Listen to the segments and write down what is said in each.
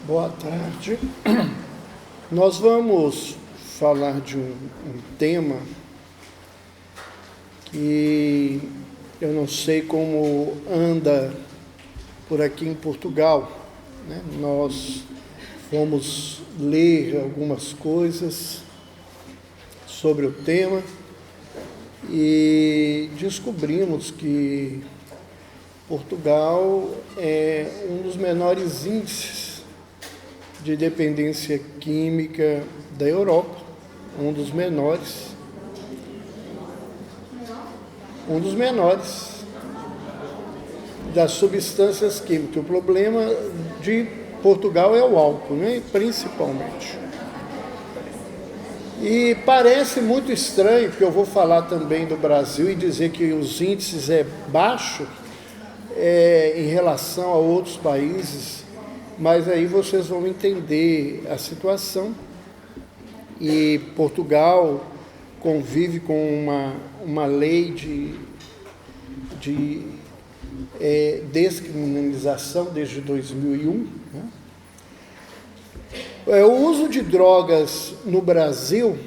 Boa tarde. Nós vamos falar de um tema que eu não sei como anda por aqui em Portugal, né? Nós fomos ler algumas coisas sobre o tema e descobrimos que Portugal é um dos menores índices de dependência química da Europa, um dos menores das substâncias químicas. O problema de Portugal é o álcool, né? Principalmente. E parece muito estranho, porque eu vou falar também do Brasil e dizer que os índices é baixo em relação a outros países, mas aí vocês vão entender a situação. E Portugal convive com uma lei de descriminalização desde 2001. Né? O uso de drogas no Brasil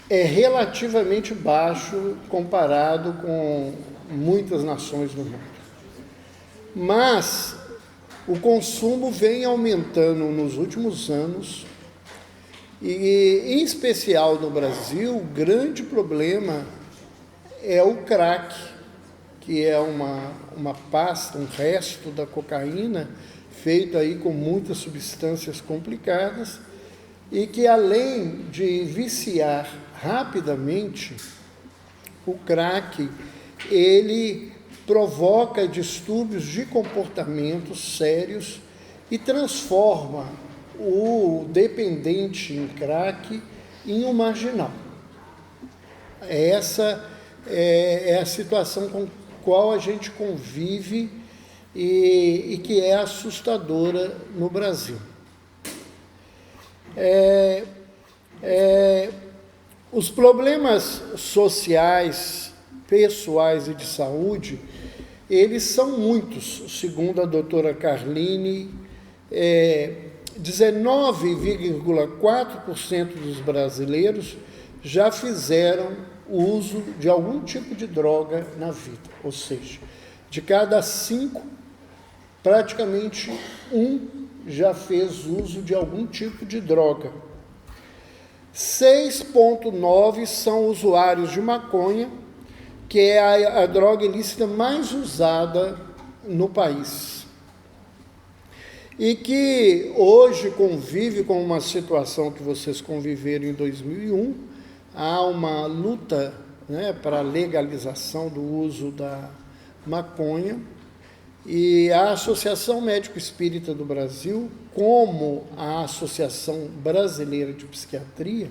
é relativamente baixo comparado com muitas nações do mundo. Mas o consumo vem aumentando nos últimos anos e, em especial no Brasil, o grande problema é o crack, que é uma pasta, um resto da cocaína, feito aí com muitas substâncias complicadas e que, além de viciar rapidamente, o crack, ele provoca distúrbios de comportamento sérios e transforma o dependente em crack em um marginal. Essa é a situação com a qual a gente convive e que é assustadora no Brasil. Os problemas sociais, pessoais e de saúde, eles são muitos, segundo a doutora Carline. 19,4% dos brasileiros já fizeram uso de algum tipo de droga na vida, ou seja, de cada 5, praticamente 1 já fez uso de algum tipo de droga. 6,9% são usuários de maconha, que é a droga ilícita mais usada no país. E que hoje convive com uma situação que vocês conviveram em 2001, há uma luta, né, para a legalização do uso da maconha, e a Associação Médico Espírita do Brasil, como a Associação Brasileira de Psiquiatria,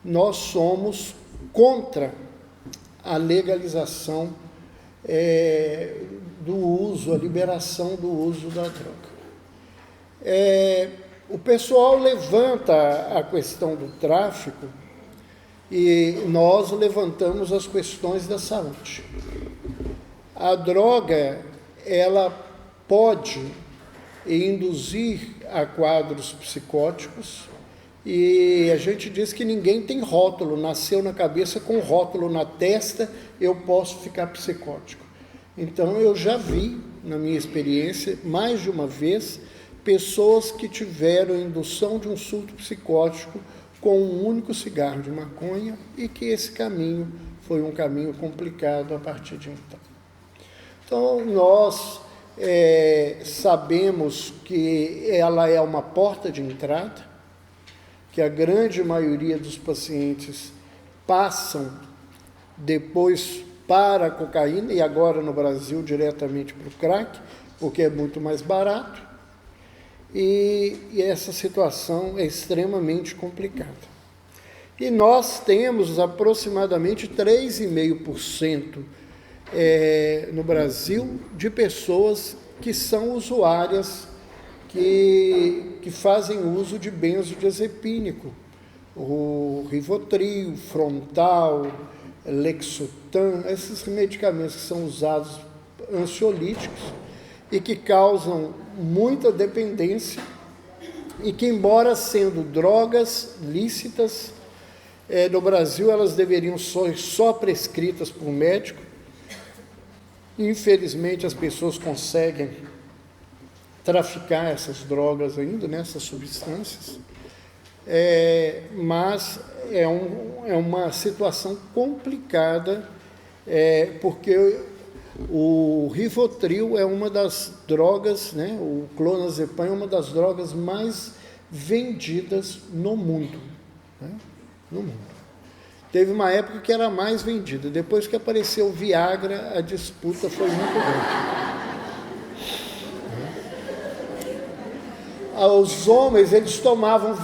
nós somos contra a legalização do uso, a liberação do uso da droga. O pessoal levanta a questão do tráfico e nós levantamos as questões da saúde. A droga, ela pode induzir a quadros psicóticos e a gente diz que ninguém tem rótulo, nasceu na cabeça com rótulo na testa, eu posso ficar psicótico. Então eu já vi, na minha experiência, mais de uma vez, pessoas que tiveram indução de um surto psicótico com um único cigarro de maconha e que esse caminho foi um caminho complicado a partir de então. Então, nós sabemos que ela é uma porta de entrada, que a grande maioria dos pacientes passam depois para a cocaína e agora no Brasil diretamente para o crack, porque é muito mais barato, e essa situação é extremamente complicada. E nós temos aproximadamente 3,5% no Brasil de pessoas que são usuárias que fazem uso de benzodiazepínico, o Rivotril, Frontal, Lexotan, esses medicamentos que são usados ansiolíticos e que causam muita dependência e que, embora sendo drogas lícitas, no Brasil elas deveriam ser só prescritas por médico. Infelizmente, as pessoas conseguem traficar essas drogas ainda, né, essas substâncias, mas é uma situação complicada, porque o Rivotril é uma das drogas, né, o clonazepam é uma das drogas mais vendidas no mundo, né, no mundo. Teve uma época que era a mais vendida, depois que apareceu o Viagra, a disputa foi muito grande. Os homens, eles tomavam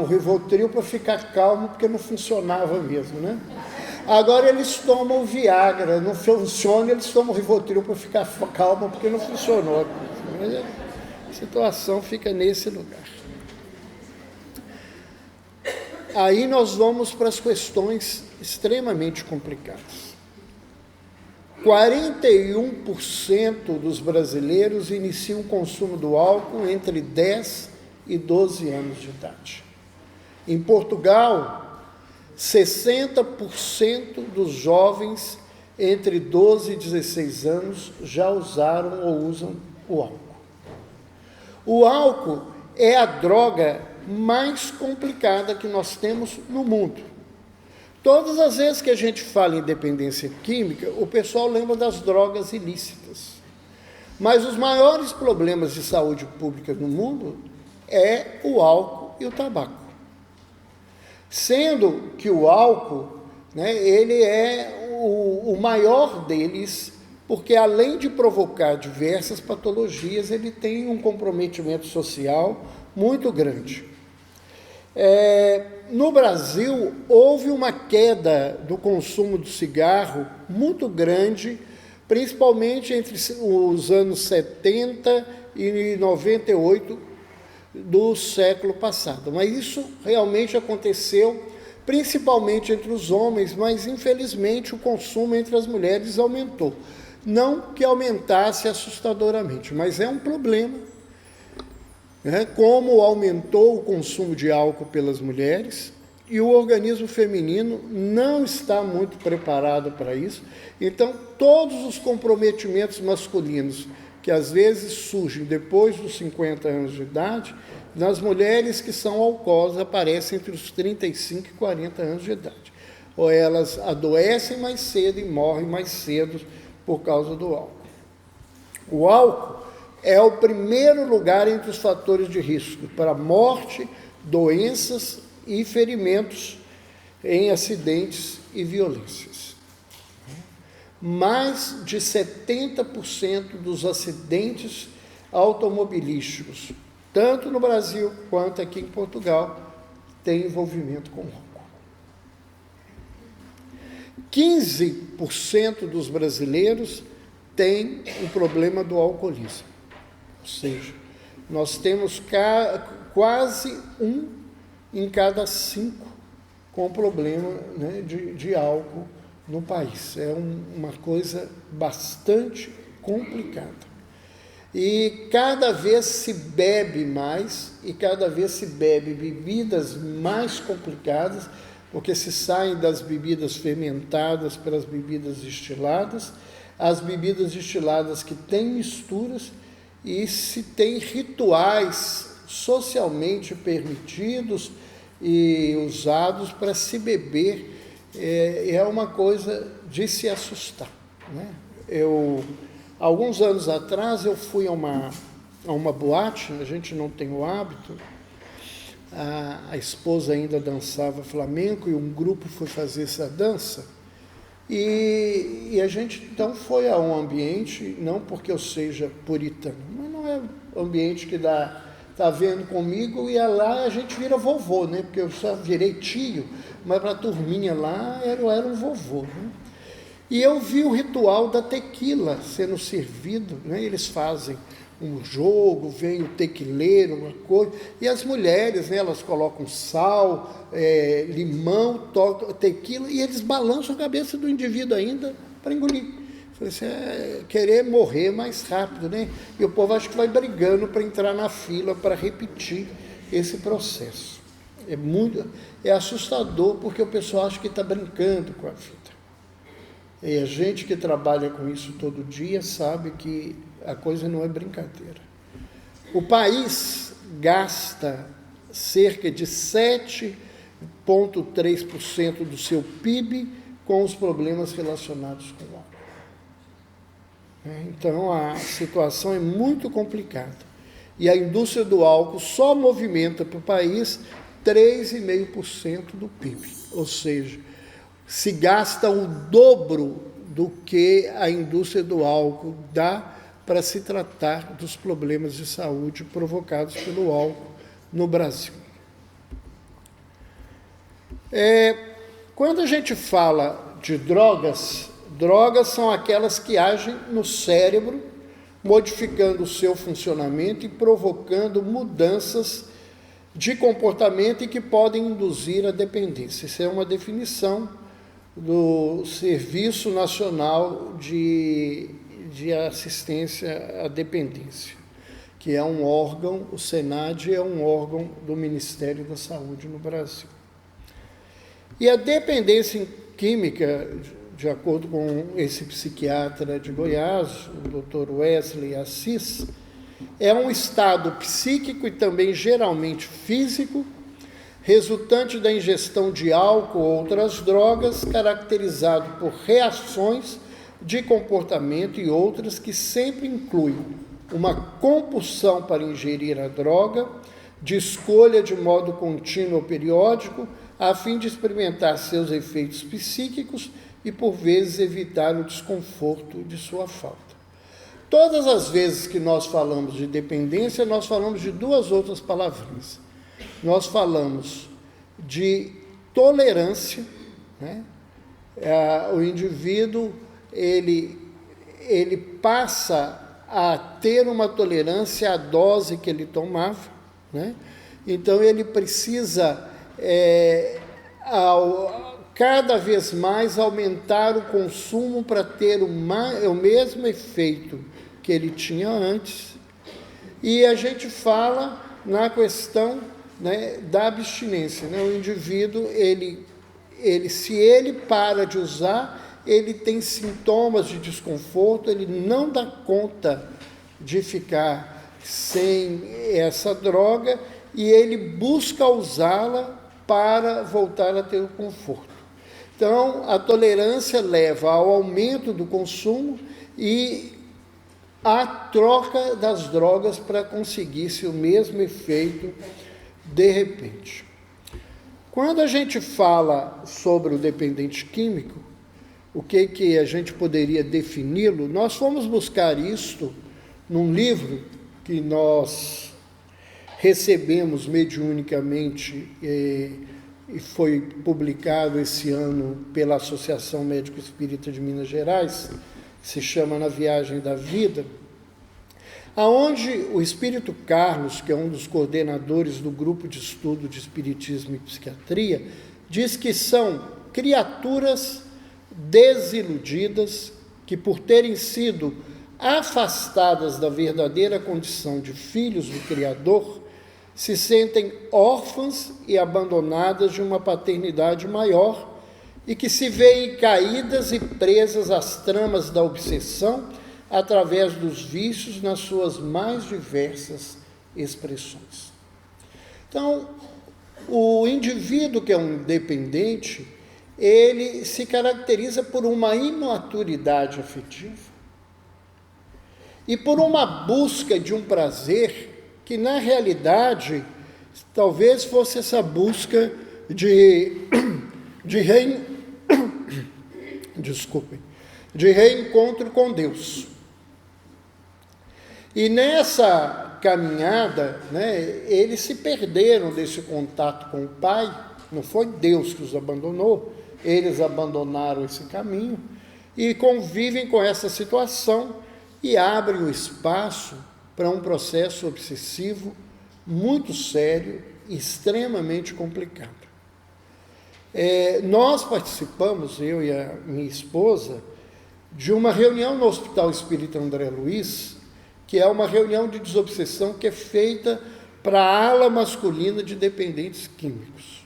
Rivotril para ficar calmo, porque não funcionava mesmo, né? Agora eles tomam Viagra, não funciona, eles tomam Rivotril para ficar calmo, porque não funcionou. Mas a situação fica nesse lugar. Aí nós vamos para as questões extremamente complicadas. 41% dos brasileiros iniciam o consumo do álcool entre 10 e 12 anos de idade. Em Portugal, 60% dos jovens entre 12 e 16 anos já usaram ou usam o álcool. O álcool é a droga mais complicada que nós temos no mundo. Todas as vezes que a gente fala em dependência química, o pessoal lembra das drogas ilícitas. Mas os maiores problemas de saúde pública no mundo é o álcool e o tabaco. Sendo que o álcool, né, ele é o maior deles, porque além de provocar diversas patologias, ele tem um comprometimento social muito grande. No Brasil, houve uma queda do consumo do cigarro muito grande, principalmente entre os anos 70 e 98 do século passado. Mas isso realmente aconteceu principalmente entre os homens, mas infelizmente o consumo entre as mulheres aumentou. Não que aumentasse assustadoramente, mas é um problema. Como aumentou o consumo de álcool pelas mulheres, e o organismo feminino não está muito preparado para isso. Então, todos os comprometimentos masculinos que às vezes surgem depois dos 50 anos de idade, nas mulheres que são alcoólicas aparecem entre os 35 e 40 anos de idade. Ou elas adoecem mais cedo e morrem mais cedo por causa do álcool. O álcool é o primeiro lugar entre os fatores de risco para morte, doenças e ferimentos em acidentes e violências. Mais de 70% dos acidentes automobilísticos, tanto no Brasil quanto aqui em Portugal, tem envolvimento com álcool. 15% dos brasileiros têm o problema do alcoolismo. Ou seja, nós temos quase 1 em cada 5 com problema, né, de álcool no país. É uma coisa bastante complicada. E cada vez se bebe mais, e cada vez se bebe bebidas mais complicadas, porque se saem das bebidas fermentadas para as bebidas destiladas, as bebidas destiladas que têm misturas, e se tem rituais socialmente permitidos e usados para se beber, é uma coisa de se assustar, né? Alguns anos atrás, eu fui a uma boate, a gente não tem o hábito, a esposa ainda dançava flamenco e um grupo foi fazer essa dança, e a gente então foi a um ambiente, não porque eu seja puritano, mas não é um ambiente que está vendo comigo, e lá a gente vira vovô, né? Porque eu só virei tio, mas para a turminha lá eu era um vovô, né? E eu vi o ritual da tequila sendo servido, né? Eles fazem um jogo, vem o tequileiro, uma coisa, e as mulheres, né, elas colocam sal, limão, tequila, e eles balançam a cabeça do indivíduo ainda para engolir. Falei assim, querer morrer mais rápido, né? E o povo acho que vai brigando para entrar na fila para repetir esse processo. É assustador, porque o pessoal acha que está brincando com a vida. E a gente que trabalha com isso todo dia sabe que a coisa não é brincadeira. O país gasta cerca de 7,3% do seu PIB com os problemas relacionados com o álcool. Então, a situação é muito complicada. E a indústria do álcool só movimenta para o país 3,5% do PIB. Ou seja, se gasta o dobro do que a indústria do álcool dá para se tratar dos problemas de saúde provocados pelo álcool no Brasil. Quando a gente fala de drogas, drogas são aquelas que agem no cérebro, modificando o seu funcionamento e provocando mudanças de comportamento e que podem induzir a dependência. Isso é uma definição do Serviço Nacional de Assistência à Dependência, que é um órgão, o SENAD é um órgão do Ministério da Saúde no Brasil. E a dependência química, de acordo com esse psiquiatra de Goiás, o Dr. Wesley Assis, é um estado psíquico e também geralmente físico, resultante da ingestão de álcool ou outras drogas, caracterizado por reações de comportamento e outras que sempre incluem uma compulsão para ingerir a droga, de escolha de modo contínuo ou periódico, a fim de experimentar seus efeitos psíquicos e, por vezes, evitar o desconforto de sua falta. Todas as vezes que nós falamos de dependência, nós falamos de duas outras palavrinhas. Nós falamos de tolerância, né? O indivíduo, ele passa a ter uma tolerância à dose que ele tomava, né? Então, ele precisa, cada vez mais, aumentar o consumo para ter o mesmo efeito que ele tinha antes. E a gente fala na questão, né, da abstinência, né? O indivíduo, se ele para de usar, ele tem sintomas de desconforto, ele não dá conta de ficar sem essa droga e ele busca usá-la para voltar a ter o conforto. Então, a tolerância leva ao aumento do consumo e à troca das drogas para conseguir-se o mesmo efeito de repente. Quando a gente fala sobre o dependente químico, o que a gente poderia defini-lo? Nós fomos buscar isto num livro que nós recebemos mediunicamente e foi publicado esse ano pela Associação Médico Espírita de Minas Gerais, que se chama Na Viagem da Vida, aonde o Espírito Carlos, que é um dos coordenadores do grupo de estudo de Espiritismo e Psiquiatria, diz que são criaturas desiludidas que, por terem sido afastadas da verdadeira condição de filhos do Criador, se sentem órfãs e abandonadas de uma paternidade maior e que se veem caídas e presas às tramas da obsessão através dos vícios nas suas mais diversas expressões. Então, o indivíduo que é um dependente, ele se caracteriza por uma imaturidade afetiva e por uma busca de um prazer que, na realidade, talvez fosse essa busca de reencontro com Deus. E nessa caminhada, né, eles se perderam desse contato com o Pai, não foi Deus que os abandonou, eles abandonaram esse caminho e convivem com essa situação e abrem o espaço para um processo obsessivo muito sério e extremamente complicado. Nós participamos, eu e a minha esposa, de uma reunião no Hospital Espírita André Luiz, que é uma reunião de desobsessão que é feita para a ala masculina de dependentes químicos.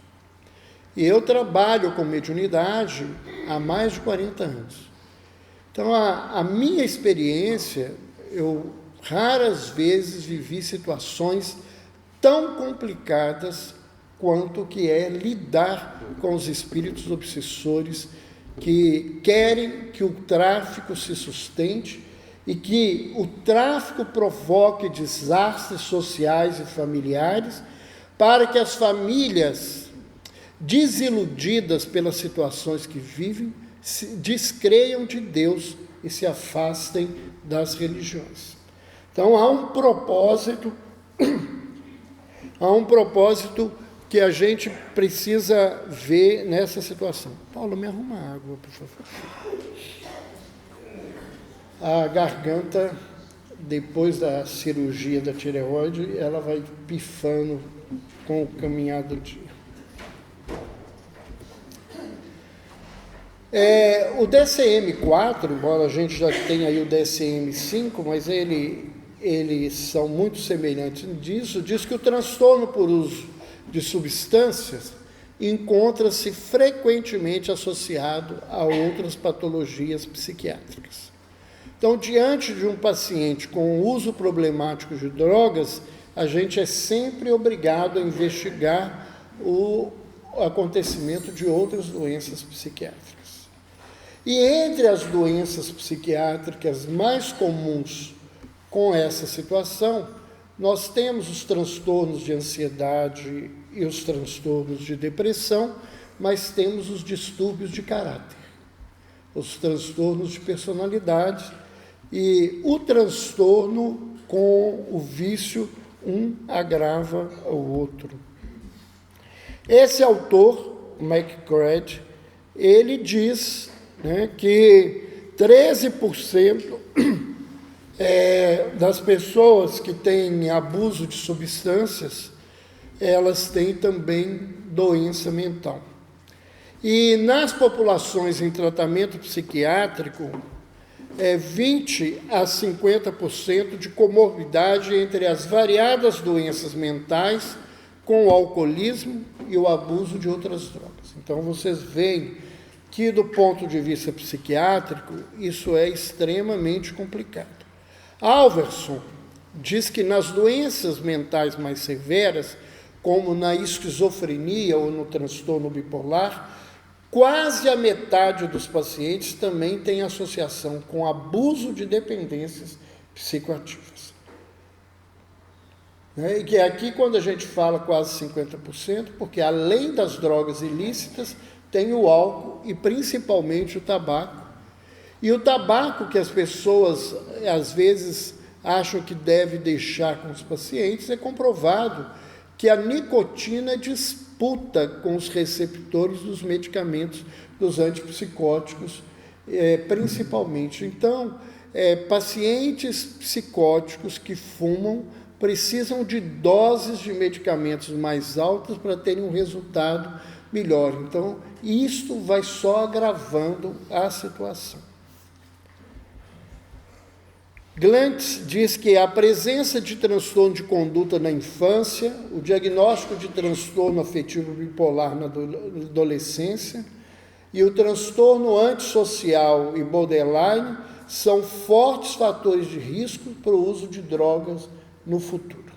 E eu trabalho com mediunidade há mais de 40 anos. Então, a minha experiência, eu raras vezes vivi situações tão complicadas quanto que é lidar com os espíritos obsessores que querem que o tráfico se sustente e que o tráfico provoque desastres sociais e familiares para que as famílias, desiludidas pelas situações que vivem, descreiam de Deus e se afastem das religiões. Então há um propósito que a gente precisa ver nessa situação. Paulo, me arruma água, por favor. A garganta, depois da cirurgia da tireoide, ela vai pifando com o caminhar do dia. O DSM-4, embora a gente já tenha aí o DSM-5, mas eles são muito semelhantes disso, diz que o transtorno por uso de substâncias encontra-se frequentemente associado a outras patologias psiquiátricas. Então, diante de um paciente com uso problemático de drogas, a gente é sempre obrigado a investigar o acontecimento de outras doenças psiquiátricas. E entre as doenças psiquiátricas mais comuns com essa situação, nós temos os transtornos de ansiedade e os transtornos de depressão, mas temos os distúrbios de caráter, os transtornos de personalidade e o transtorno com o vício, um agrava o outro. Esse autor, McCready, ele diz, que 13% das pessoas que têm abuso de substâncias, elas têm também doença mental. E nas populações em tratamento psiquiátrico, 20 a 50% de comorbidade entre as variadas doenças mentais com o alcoolismo e o abuso de outras drogas. Então, vocês veem que, do ponto de vista psiquiátrico, isso é extremamente complicado. Alverson diz que nas doenças mentais mais severas, como na esquizofrenia ou no transtorno bipolar, quase a metade dos pacientes também tem associação com abuso de dependências psicoativas. E que aqui, quando a gente fala quase 50%, porque além das drogas ilícitas, tem o álcool e principalmente o tabaco. E o tabaco que as pessoas, às vezes, acham que deve deixar com os pacientes, é comprovado que a nicotina disputa com os receptores dos medicamentos, dos antipsicóticos, principalmente. Então, pacientes psicóticos que fumam precisam de doses de medicamentos mais altas para terem um resultado melhor. Então, isto vai só agravando a situação. Glantz diz que a presença de transtorno de conduta na infância, o diagnóstico de transtorno afetivo bipolar na adolescência e o transtorno antissocial e borderline são fortes fatores de risco para o uso de drogas no futuro.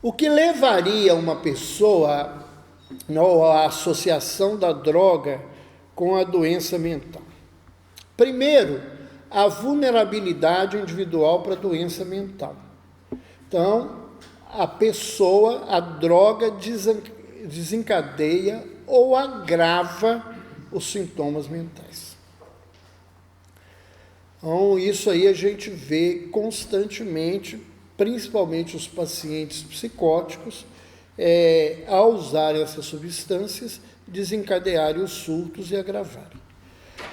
O que levaria uma pessoa à associação da droga com a doença mental? Primeiro, a vulnerabilidade individual para a doença mental. Então, a droga desencadeia ou agrava os sintomas mentais. Então, isso aí a gente vê constantemente, principalmente os pacientes psicóticos, ao usar essas substâncias, desencadearem os surtos e agravarem.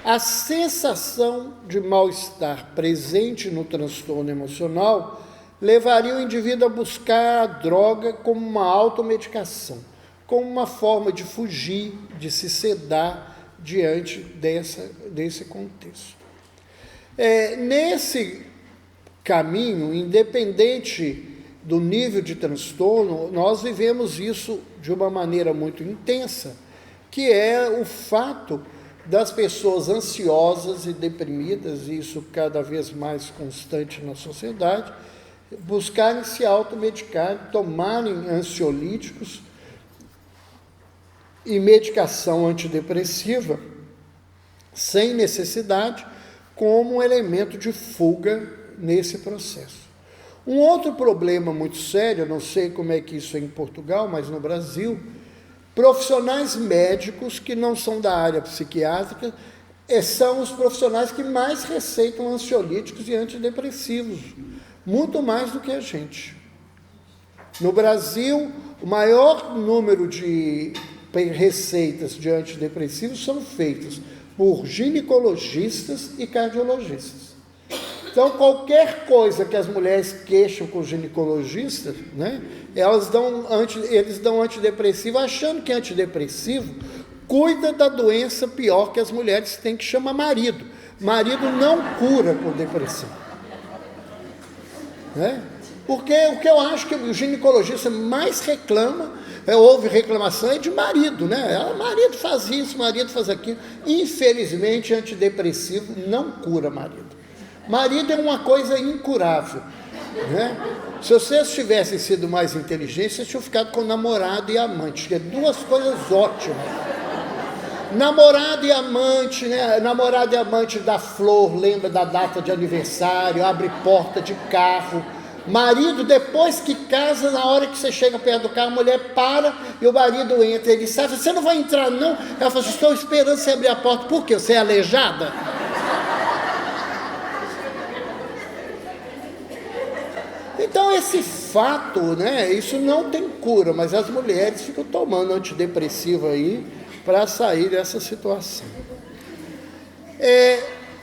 A sensação de mal-estar presente no transtorno emocional levaria o indivíduo a buscar a droga como uma automedicação, como uma forma de fugir, de se sedar diante desse contexto. Nesse caminho, independente do nível de transtorno, nós vivemos isso de uma maneira muito intensa, que é o fato das pessoas ansiosas e deprimidas, e isso cada vez mais constante na sociedade, buscarem se automedicar, tomarem ansiolíticos e medicação antidepressiva sem necessidade, como um elemento de fuga nesse processo. Um outro problema muito sério, eu não sei como é que isso é em Portugal, mas no Brasil, profissionais médicos que não são da área psiquiátrica são os profissionais que mais receitam ansiolíticos e antidepressivos, muito mais do que a gente. No Brasil, o maior número de receitas de antidepressivos são feitas por ginecologistas e cardiologistas. Então, qualquer coisa que as mulheres queixam com os ginecologistas, né, eles dão antidepressivo, achando que antidepressivo cuida da doença pior que as mulheres têm, que chama marido. Marido não cura com depressão. Né? Porque o que eu acho que o ginecologista mais reclama, houve reclamação, é de marido, né? Marido faz isso, marido faz aquilo. Infelizmente, antidepressivo não cura marido. Marido é uma coisa incurável, né? Se vocês tivessem sido mais inteligentes, vocês tinham ficado com namorado e amante, que é duas coisas ótimas. Namorado e amante, né? Namorado e amante dá flor, lembra da data de aniversário, abre porta de carro. Marido, depois que casa, na hora que você chega perto do carro, a mulher para e o marido entra. Ele sai, você não vai entrar não? Ela fala, estou esperando você abrir a porta. Por quê? Você é aleijada? Então, esse fato, né, isso não tem cura, mas as mulheres ficam tomando antidepressivo aí para sair dessa situação.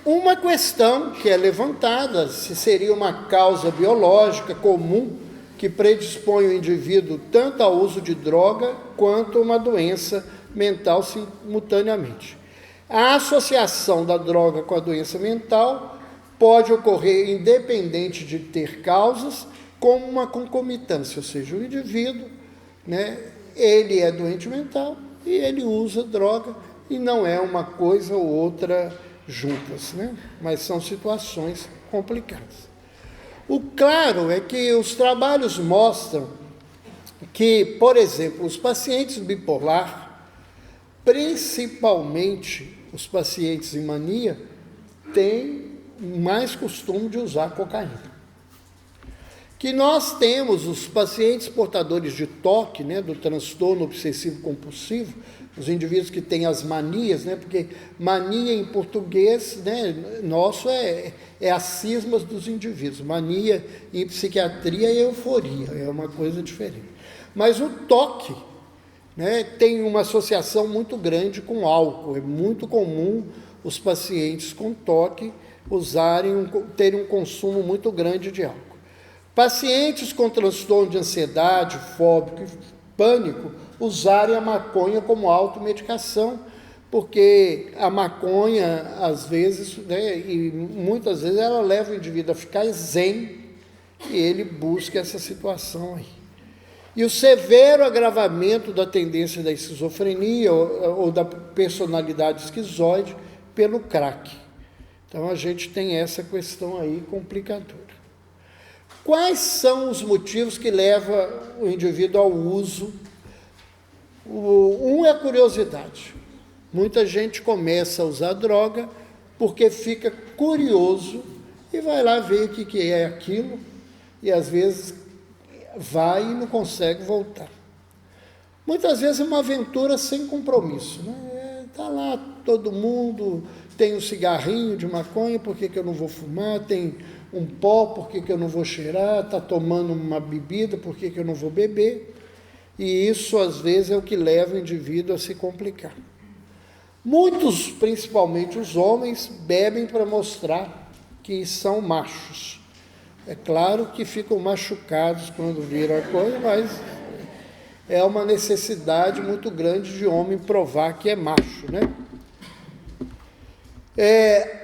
Uma questão que é levantada, se seria uma causa biológica comum que predispõe o indivíduo tanto ao uso de droga quanto a uma doença mental simultaneamente. A associação da droga com a doença mental pode ocorrer independente de ter causas, como uma concomitância, ou seja, o indivíduo, né, ele é doente mental e ele usa droga, e não é uma coisa ou outra juntas, né? Mas são situações complicadas. O claro é que os trabalhos mostram que, por exemplo, os pacientes bipolar, principalmente os pacientes em mania, têm mais costume de usar cocaína. Que nós temos os pacientes portadores de TOC, né, do transtorno obsessivo compulsivo, os indivíduos que têm as manias, né, porque mania em português, né, nosso é as cismas dos indivíduos. Mania em psiquiatria é euforia, é uma coisa diferente. Mas o TOC, né, tem uma associação muito grande com álcool. É muito comum os pacientes com TOC terem um consumo muito grande de álcool. Pacientes com transtorno de ansiedade, fóbico e pânico usarem a maconha como automedicação, porque a maconha, às vezes, né, e muitas vezes, ela leva o indivíduo a ficar zen e ele busca essa situação aí. E o severo agravamento da tendência da esquizofrenia ou da personalidade esquizoide pelo crack. Então, a gente tem essa questão aí complicadora. Quais são os motivos que levam o indivíduo ao uso? Um é a curiosidade. Muita gente começa a usar droga porque fica curioso e vai lá ver o que é aquilo, e às vezes vai e não consegue voltar. Muitas vezes é uma aventura sem compromisso, né? Tá lá todo mundo, tem um cigarrinho de maconha, por que eu não vou fumar? Tem um pó, por que eu não vou cheirar? Está tomando uma bebida, por que eu não vou beber? E isso, às vezes, é o que leva o indivíduo a se complicar. Muitos, principalmente os homens, bebem para mostrar que são machos. É claro que ficam machucados quando viram a coisa, mas é uma necessidade muito grande de homem provar que é macho, né?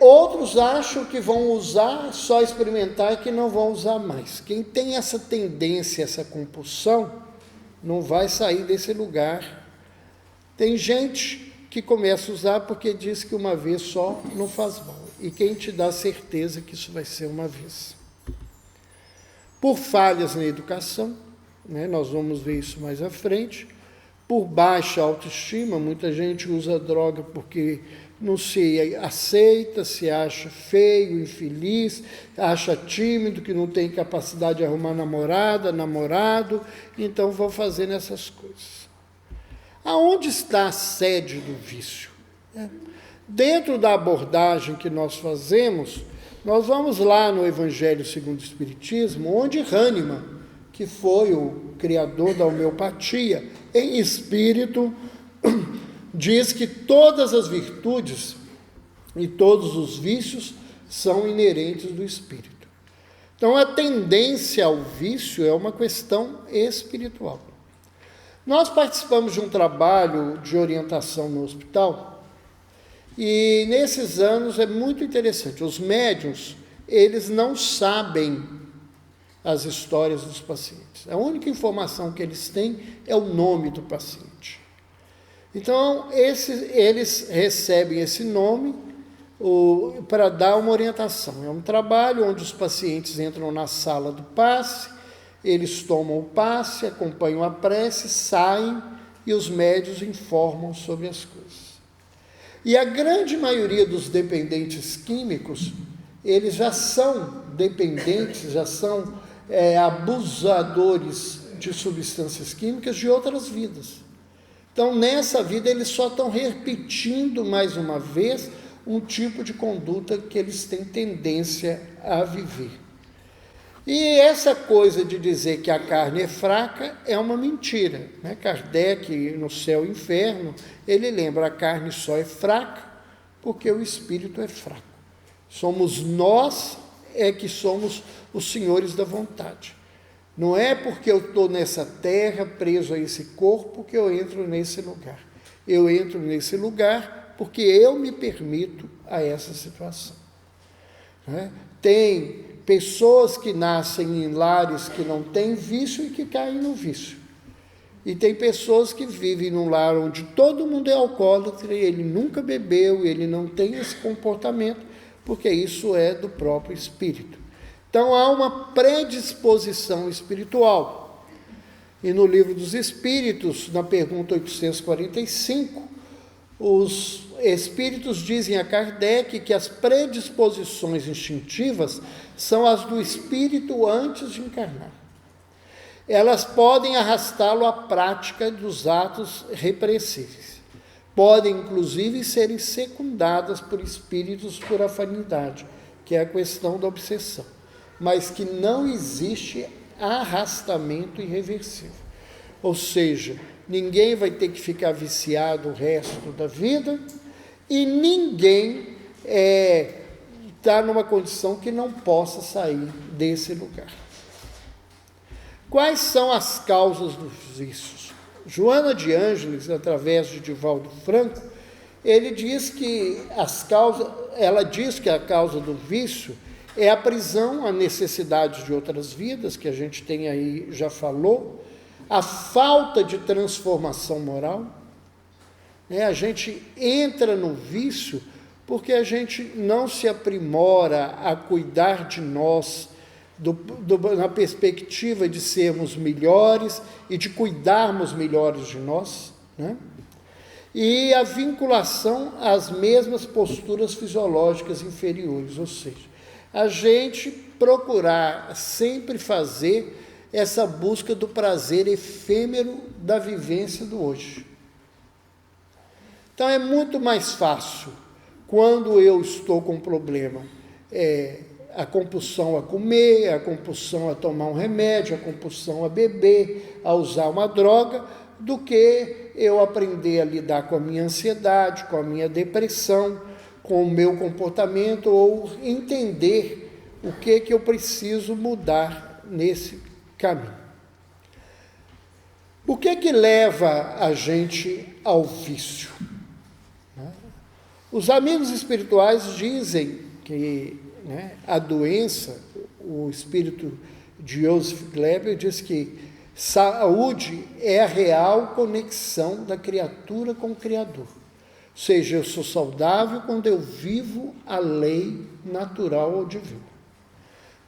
Outros acham que vão usar, só experimentar e que não vão usar mais. Quem tem essa tendência, essa compulsão, não vai sair desse lugar. Tem gente que começa a usar porque diz que uma vez só não faz mal. E quem te dá certeza que isso vai ser uma vez? Por falhas na educação, né, nós vamos ver isso mais à frente, por baixa autoestima, muita gente usa droga porque não se aceita, se acha feio, infeliz, acha tímido, que não tem capacidade de arrumar namorada, namorado, então vão fazendo essas coisas. Aonde está a sede do vício? Dentro da abordagem que nós fazemos, nós vamos lá no Evangelho segundo o Espiritismo, onde Hahnemann, que foi o criador da homeopatia, em espírito, diz que todas as virtudes e todos os vícios são inerentes do espírito. Então, a tendência ao vício é uma questão espiritual. Nós participamos de um trabalho de orientação no hospital e, nesses anos, é muito interessante. Os médiuns, eles não sabem as histórias dos pacientes. A única informação que eles têm é o nome do paciente. Então, eles recebem esse nome para dar uma orientação. É um trabalho onde os pacientes entram na sala do passe, eles tomam o passe, acompanham a prece, saem e os médiuns informam sobre as coisas. E a grande maioria dos dependentes químicos, eles já são dependentes, já são abusadores de substâncias químicas de outras vidas. Então, nessa vida, eles só estão repetindo mais uma vez um tipo de conduta que eles têm tendência a viver. E essa coisa de dizer que a carne é fraca é uma mentira, né? Kardec, no Céu e Inferno, ele lembra: a carne só é fraca porque o espírito é fraco. Somos nós que somos os senhores da vontade. Não é porque eu estou nessa terra, preso a esse corpo, que eu entro nesse lugar. Eu entro nesse lugar porque eu me permito a essa situação. Né? Tem pessoas que nascem em lares que não têm vício e que caem no vício. E tem pessoas que vivem num lar onde todo mundo é alcoólatra e ele nunca bebeu, ele não tem esse comportamento, porque isso é do próprio espírito. Então, há uma predisposição espiritual. E no Livro dos Espíritos, na pergunta 845, os espíritos dizem a Kardec que as predisposições instintivas são as do espírito antes de encarnar. Elas podem arrastá-lo à prática dos atos repressíveis. Podem, inclusive, serem secundadas por espíritos por afinidade, que é a questão da obsessão. Mas que não existe arrastamento irreversível. Ou seja, ninguém vai ter que ficar viciado o resto da vida e ninguém está numa condição que não possa sair desse lugar. Quais são as causas dos vícios? Joana de Ângeles, através de Divaldo Franco, ela diz que a causa do vício é a prisão, a necessidade de outras vidas, que a gente tem aí, já falou, a falta de transformação moral. A gente entra no vício porque a gente não se aprimora a cuidar de nós, na perspectiva de sermos melhores e de cuidarmos melhores de nós, né? E a vinculação às mesmas posturas fisiológicas inferiores, ou seja, a gente procurar sempre fazer essa busca do prazer efêmero da vivência do hoje. Então, é muito mais fácil, quando eu estou com um problema, a compulsão a comer, a compulsão a tomar um remédio, a compulsão a beber, a usar uma droga, do que eu aprender a lidar com a minha ansiedade, com a minha depressão, com o meu comportamento, ou entender o que eu preciso mudar nesse caminho. O que é que leva a gente ao vício? Os amigos espirituais dizem que a doença, o espírito de Joseph Kleber diz que saúde é a real conexão da criatura com o Criador. Ou seja, eu sou saudável quando eu vivo a lei natural ou divina.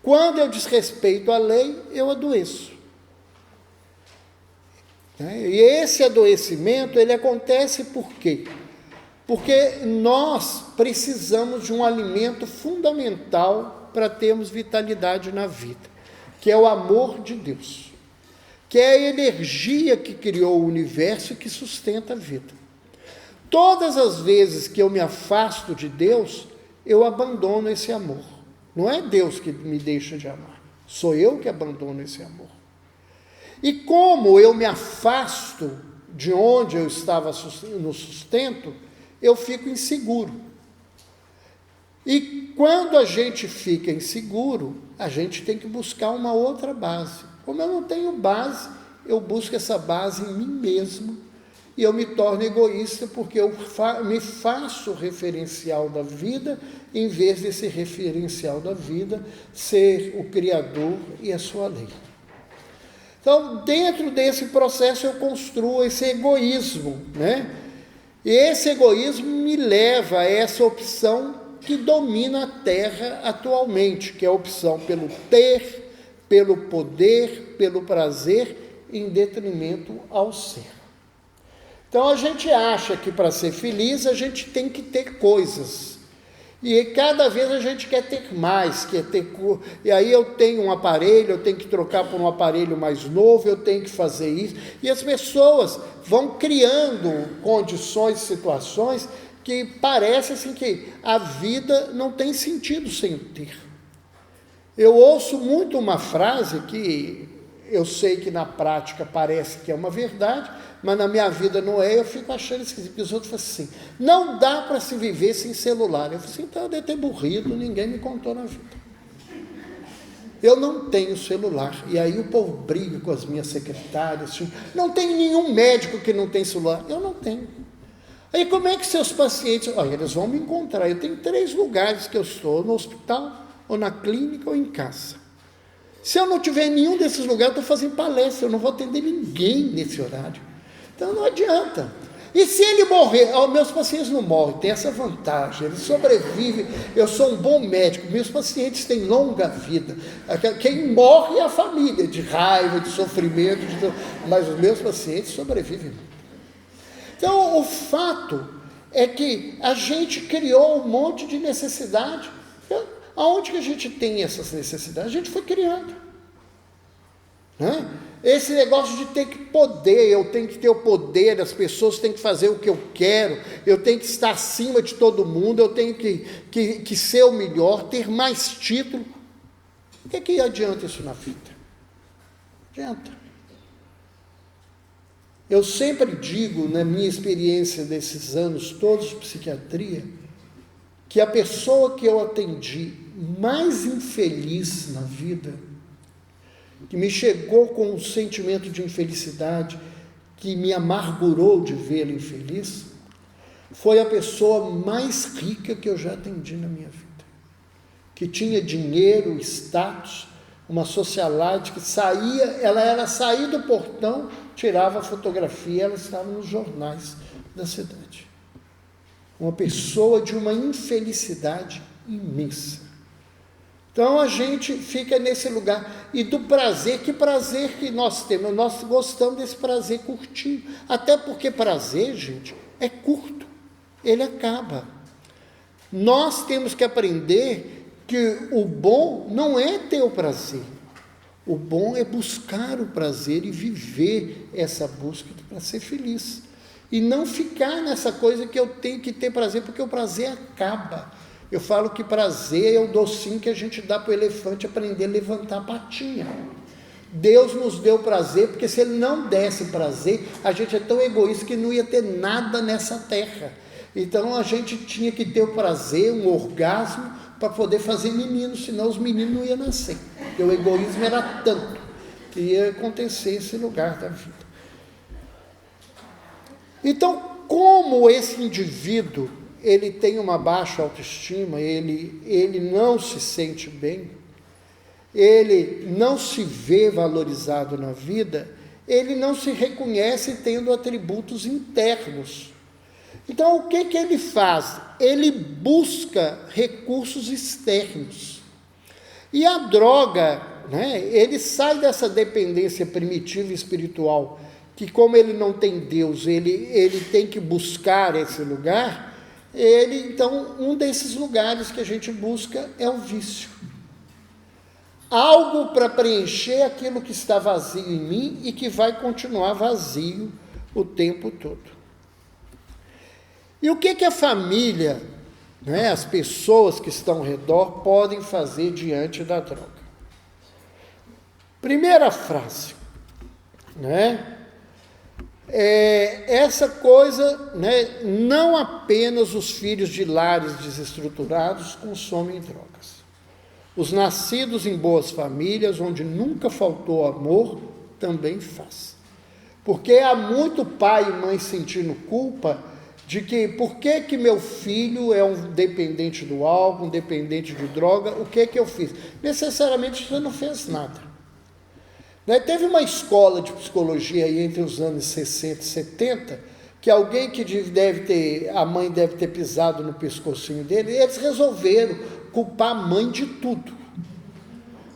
Quando eu desrespeito a lei, eu adoeço. E esse adoecimento, ele acontece por quê? Porque nós precisamos de um alimento fundamental para termos vitalidade na vida, que é o amor de Deus, que é a energia que criou o universo e que sustenta a vida. Todas as vezes que eu me afasto de Deus, eu abandono esse amor. Não é Deus que me deixa de amar, sou eu que abandono esse amor. E como eu me afasto de onde eu estava no sustento, eu fico inseguro. E quando a gente fica inseguro, a gente tem que buscar uma outra base. Como eu não tenho base, eu busco essa base em mim mesmo, e eu me torno egoísta, porque eu me faço referencial da vida, em vez desse referencial da vida ser o Criador e a sua lei. Então, dentro desse processo, eu construo esse egoísmo, E esse egoísmo me leva a essa opção que domina a Terra atualmente, que é a opção pelo ter, pelo poder, pelo prazer, em detrimento ao ser. Então, a gente acha que para ser feliz, a gente tem que ter coisas. E cada vez a gente quer ter mais, e aí eu tenho um aparelho, eu tenho que trocar por um aparelho mais novo, eu tenho que fazer isso, e as pessoas vão criando condições, situações, que parece assim que a vida não tem sentido sem o ter. Eu ouço muito uma frase que eu sei que na prática parece que é uma verdade, mas na minha vida não é, eu fico achando esquisito, porque os outros falam assim, não dá para se viver sem celular. Eu falo assim, então eu devo ter burrido, ninguém me contou na vida. Eu não tenho celular, e aí o povo briga com as minhas secretárias, assim, não tem nenhum médico que não tem celular. Eu não tenho. Aí como é que seus pacientes, eles vão me encontrar, eu tenho 3 lugares que eu estou, no hospital, ou na clínica, ou em casa. Se eu não tiver em nenhum desses lugares, eu estou fazendo palestra, eu não vou atender ninguém nesse horário. Então não adianta. E se ele morrer, meus pacientes não morrem, tem essa vantagem, eles sobrevivem, eu sou um bom médico, meus pacientes têm longa vida. Quem morre é a família, de raiva, de sofrimento, mas os meus pacientes sobrevivem. Então o fato é que a gente criou um monte de necessidade. Aonde que a gente tem essas necessidades? A gente foi criando. Esse negócio de ter que poder, eu tenho que ter o poder, as pessoas têm que fazer o que eu quero, eu tenho que estar acima de todo mundo, eu tenho que ser o melhor, ter mais título. O que adianta isso na vida? Não adianta. Eu sempre digo, na minha experiência desses anos todos de psiquiatria, que a pessoa que eu atendi mais infeliz na vida, que me chegou com um sentimento de infelicidade, que me amargurou de vê-la infeliz, foi a pessoa mais rica que eu já atendi na minha vida, que tinha dinheiro, status, uma socialite que ela era sair do portão, tirava a fotografia, ela estava nos jornais da cidade. Uma pessoa de uma infelicidade imensa. Então a gente fica nesse lugar, e do prazer, que prazer que nós temos, nós gostamos desse prazer curtinho, até porque prazer, gente, é curto, ele acaba. Nós temos que aprender que o bom não é ter o prazer, o bom é buscar o prazer e viver essa busca para ser feliz, e não ficar nessa coisa que eu tenho que ter prazer, porque o prazer acaba. Eu falo que prazer é o docinho que a gente dá para o elefante aprender a levantar a patinha. Deus nos deu prazer, porque se Ele não desse prazer, a gente é tão egoísta que não ia ter nada nessa terra. Então a gente tinha que ter o prazer, um orgasmo, para poder fazer meninos, senão os meninos não iam nascer. Porque o egoísmo era tanto que ia acontecer esse lugar da vida. Então, como esse indivíduo, ele tem uma baixa autoestima, ele não se sente bem, ele não se vê valorizado na vida, ele não se reconhece tendo atributos internos. Então, o que ele faz? Ele busca recursos externos. E a droga, né, ele sai dessa dependência primitiva espiritual, que como ele não tem Deus, ele tem que buscar esse lugar, então, um desses lugares que a gente busca é o vício. Algo para preencher aquilo que está vazio em mim e que vai continuar vazio o tempo todo. E o que a família, né, as pessoas que estão ao redor, podem fazer diante da droga? Primeira frase, né? Essa coisa, né, não apenas os filhos de lares desestruturados consomem drogas. Os nascidos em boas famílias, onde nunca faltou amor, também faz. Porque há muito pai e mãe sentindo culpa de que, por que meu filho é um dependente do álcool, um dependente de droga, o que eu fiz? Necessariamente você não fez nada. Né? Teve uma escola de psicologia aí entre os anos 60 e 70, que alguém que a mãe deve ter pisado no pescocinho dele, e eles resolveram culpar a mãe de tudo.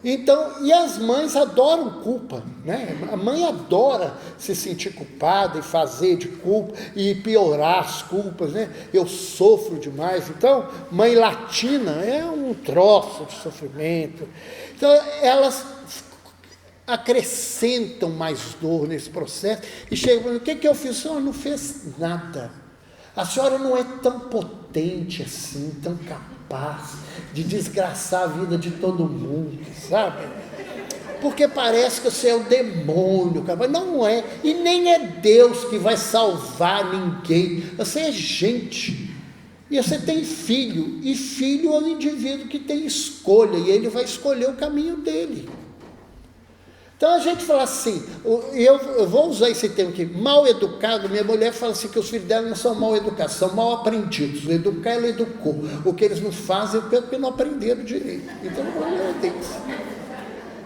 Então, e as mães adoram culpa, né? A mãe adora se sentir culpada e fazer de culpa e piorar as culpas, né? Eu sofro demais. Então, mãe latina é um troço de sofrimento. Então, elas acrescentam mais dor nesse processo e chegam para mim: o que eu fiz? A senhora não fez nada. A senhora não é tão potente assim, tão capaz de desgraçar a vida de todo mundo, sabe? Porque parece que você é o demônio, não é, e nem é Deus que vai salvar ninguém, você é gente, e você tem filho, e filho é um indivíduo que tem escolha, e ele vai escolher o caminho dele. Então a gente fala assim, eu vou usar esse termo aqui, mal educado. Minha mulher fala assim que os filhos dela não são mal educados, são mal aprendidos. Educar, ela educou. O que eles não fazem é porque não aprenderam direito. Então o problema é deles.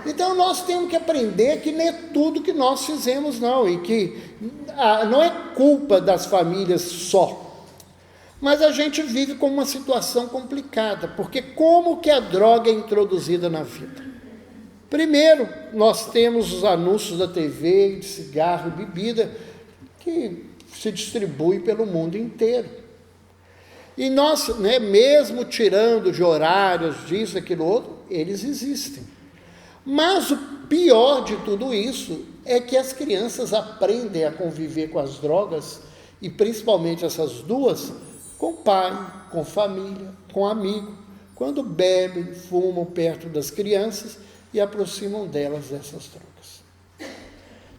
Então nós temos que aprender que não é tudo que nós fizemos, não, e que não é culpa das famílias só. Mas a gente vive com uma situação complicada, porque como que a droga é introduzida na vida? Primeiro, nós temos os anúncios da TV, de cigarro e bebida, que se distribuem pelo mundo inteiro. E nós, né, mesmo tirando de horários, disso, aquilo, outro, eles existem. Mas o pior de tudo isso é que as crianças aprendem a conviver com as drogas, e principalmente essas duas, com pai, com família, com amigo, quando bebem, fumam perto das crianças e aproximam delas dessas drogas.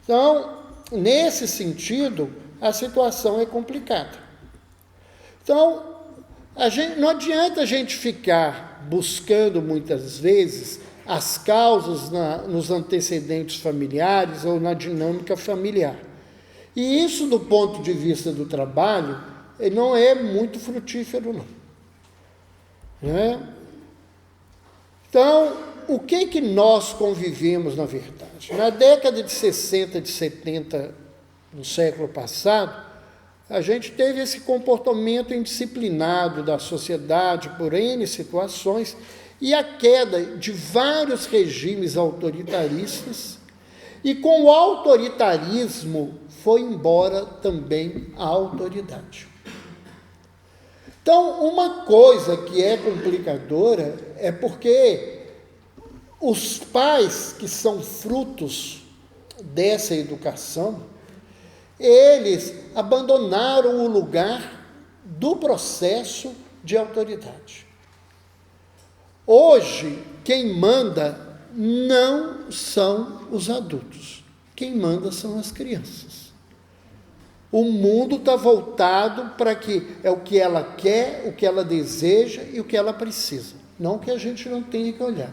Então, nesse sentido, a situação é complicada. Então, não adianta a gente ficar buscando muitas vezes as causas nos antecedentes familiares ou na dinâmica familiar. E isso, do ponto de vista do trabalho, não é muito frutífero, não. Então, o que nós convivemos, na verdade? Na década de 60, de 70, no século passado, a gente teve esse comportamento indisciplinado da sociedade por N situações e a queda de vários regimes autoritaristas, e com o autoritarismo foi embora também a autoridade. Então, uma coisa que é complicadora é porque os pais que são frutos dessa educação, eles abandonaram o lugar do processo de autoridade. Hoje, quem manda não são os adultos, quem manda são as crianças. O mundo está voltado para que é o que ela quer, o que ela deseja e o que ela precisa, não que a gente não tenha que olhar.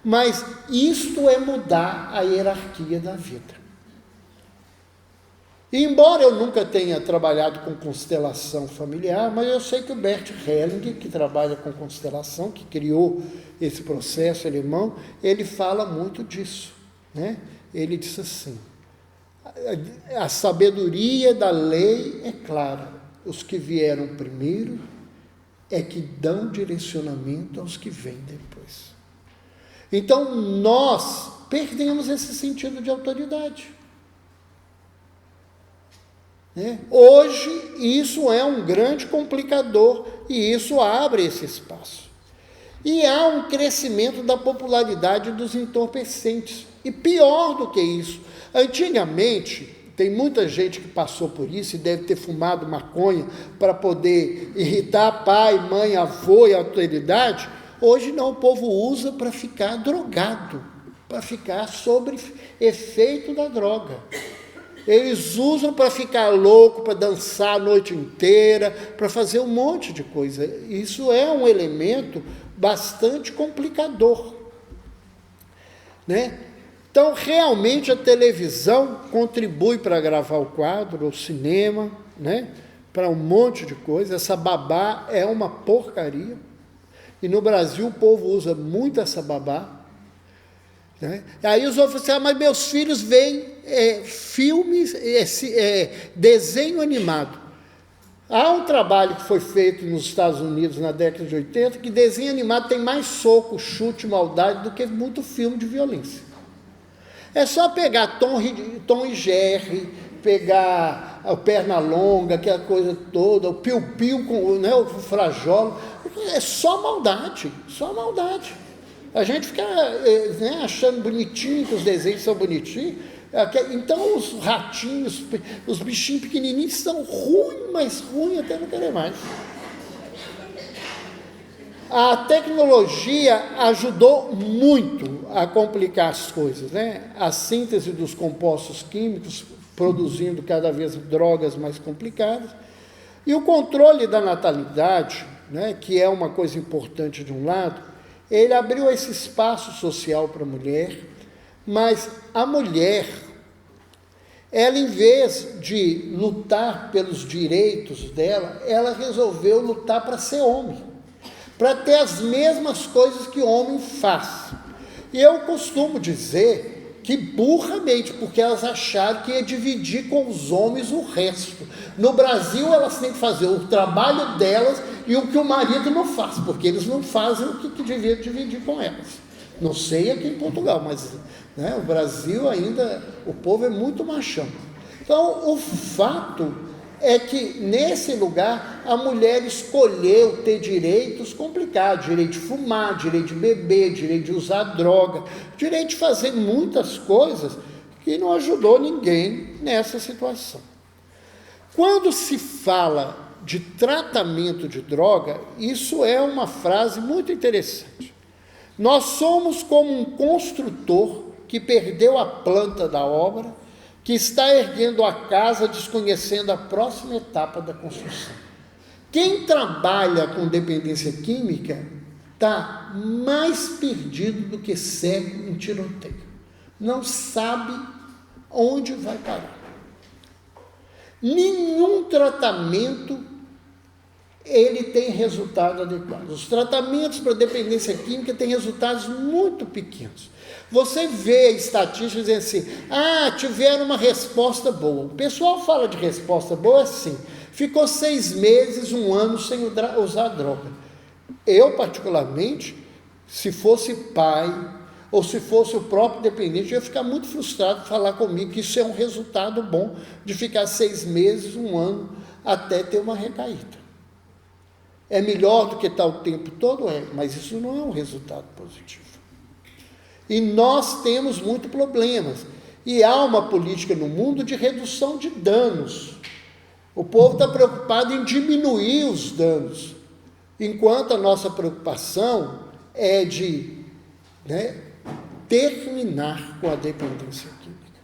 Mas isto é mudar a hierarquia da vida. E embora eu nunca tenha trabalhado com constelação familiar, mas eu sei que o Bert Hellinger, que trabalha com constelação, que criou esse processo alemão, ele fala muito disso, né? Ele diz assim: a sabedoria da lei é clara, os que vieram primeiro é que dão direcionamento aos que vêm depois. Então, nós perdemos esse sentido de autoridade. Hoje, isso é um grande complicador e isso abre esse espaço. E há um crescimento da popularidade dos entorpecentes. E pior do que isso, antigamente, tem muita gente que passou por isso e deve ter fumado maconha para poder irritar pai, mãe, avô e autoridade. Hoje não, o povo usa para ficar drogado, para ficar sob efeito da droga. Eles usam para ficar louco, para dançar a noite inteira, para fazer um monte de coisa. Isso é um elemento bastante complicador, né? Então, realmente, a televisão contribui para gravar o quadro, o cinema, né? Para um monte de coisa. Essa babá é uma porcaria. E no Brasil o povo usa muito essa babá. Né? Aí os outros falam assim, mas meus filhos veem filmes, desenho animado. Há um trabalho que foi feito nos Estados Unidos na década de 80, que desenho animado tem mais soco, chute, maldade do que muito filme de violência. É só pegar Tom e Jerry, pegar a Pernalonga, aquela coisa toda, o Piu-Piu, né, o Frajola, é só maldade, só maldade. A gente fica achando bonitinho, que os desenhos são bonitinhos. Então os ratinhos, os bichinhos pequenininhos são ruins, mas ruins até não querer mais. A tecnologia ajudou muito a complicar as coisas, né? A síntese dos compostos químicos, produzindo cada vez drogas mais complicadas. E o controle da natalidade, né, que é uma coisa importante de um lado, ele abriu esse espaço social para a mulher, mas a mulher, ela, em vez de lutar pelos direitos dela, ela resolveu lutar para ser homem, para ter as mesmas coisas que o homem faz. E eu costumo dizer que burramente, porque elas acharam que ia dividir com os homens o resto. No Brasil, elas têm que fazer o trabalho delas e o que o marido não faz, porque eles não fazem o que devia dividir com elas. Não sei aqui em Portugal, mas o Brasil ainda, o povo é muito machão. Então, o fato é que, nesse lugar, a mulher escolheu ter direitos complicados, direito de fumar, direito de beber, direito de usar droga, direito de fazer muitas coisas que não ajudou ninguém nessa situação. Quando se fala de tratamento de droga, isso é uma frase muito interessante. Nós somos como um construtor que perdeu a planta da obra, que está erguendo a casa desconhecendo a próxima etapa da construção. Quem trabalha com dependência química está mais perdido do que cego em tiroteio. Não sabe onde vai parar. Nenhum tratamento ele tem resultado adequado. Os tratamentos para dependência química têm resultados muito pequenos. Você vê estatísticas dizendo assim, tiveram uma resposta boa. O pessoal fala de resposta boa assim, ficou 6 meses, 1 ano sem usar droga. Eu, particularmente, se fosse pai, ou se fosse o próprio dependente, eu ia ficar muito frustrado de falar comigo que isso é um resultado bom, de ficar 6 meses, 1 ano, até ter uma recaída. É melhor do que estar o tempo todo? Mas isso não é um resultado positivo. E nós temos muitos problemas. E há uma política no mundo de redução de danos. O povo está preocupado em diminuir os danos, enquanto a nossa preocupação é de terminar com a dependência química,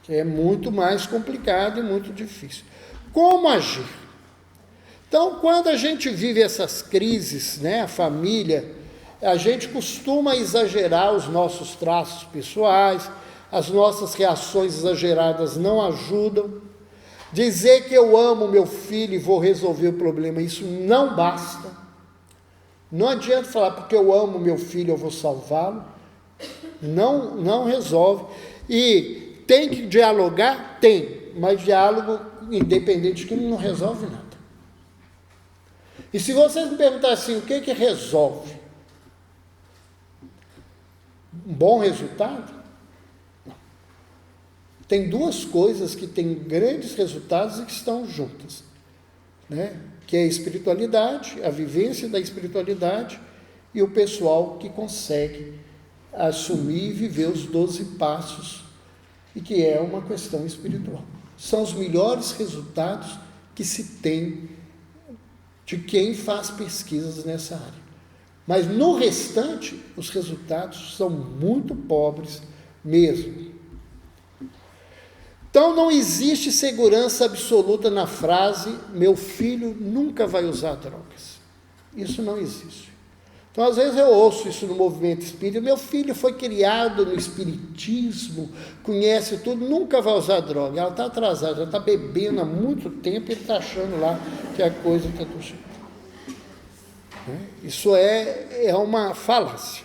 que é muito mais complicado e muito difícil. Como agir? Então, quando a gente vive essas crises, a família, a gente costuma exagerar os nossos traços pessoais, as nossas reações exageradas não ajudam. Dizer que eu amo meu filho e vou resolver o problema, isso não basta. Não adianta falar porque eu amo meu filho eu vou salvá-lo. Não resolve. E tem que dialogar? Tem, mas diálogo independente que não resolve nada. E se vocês me perguntarem assim, o que resolve? Um bom resultado? Não. Tem duas coisas que têm grandes resultados e que estão juntas, né? Que é a espiritualidade, a vivência da espiritualidade e o pessoal que consegue assumir e viver os 12 passos, e que é uma questão espiritual. São os melhores resultados que se tem de quem faz pesquisas nessa área. Mas no restante, os resultados são muito pobres mesmo. Então não existe segurança absoluta na frase, meu filho nunca vai usar drogas. Isso não existe. Então, às vezes eu ouço isso no movimento espírita, meu filho foi criado no espiritismo, conhece tudo, nunca vai usar droga. Ela está atrasada, já está bebendo há muito tempo e ele está achando lá que a coisa está do jeito. Isso é uma falácia.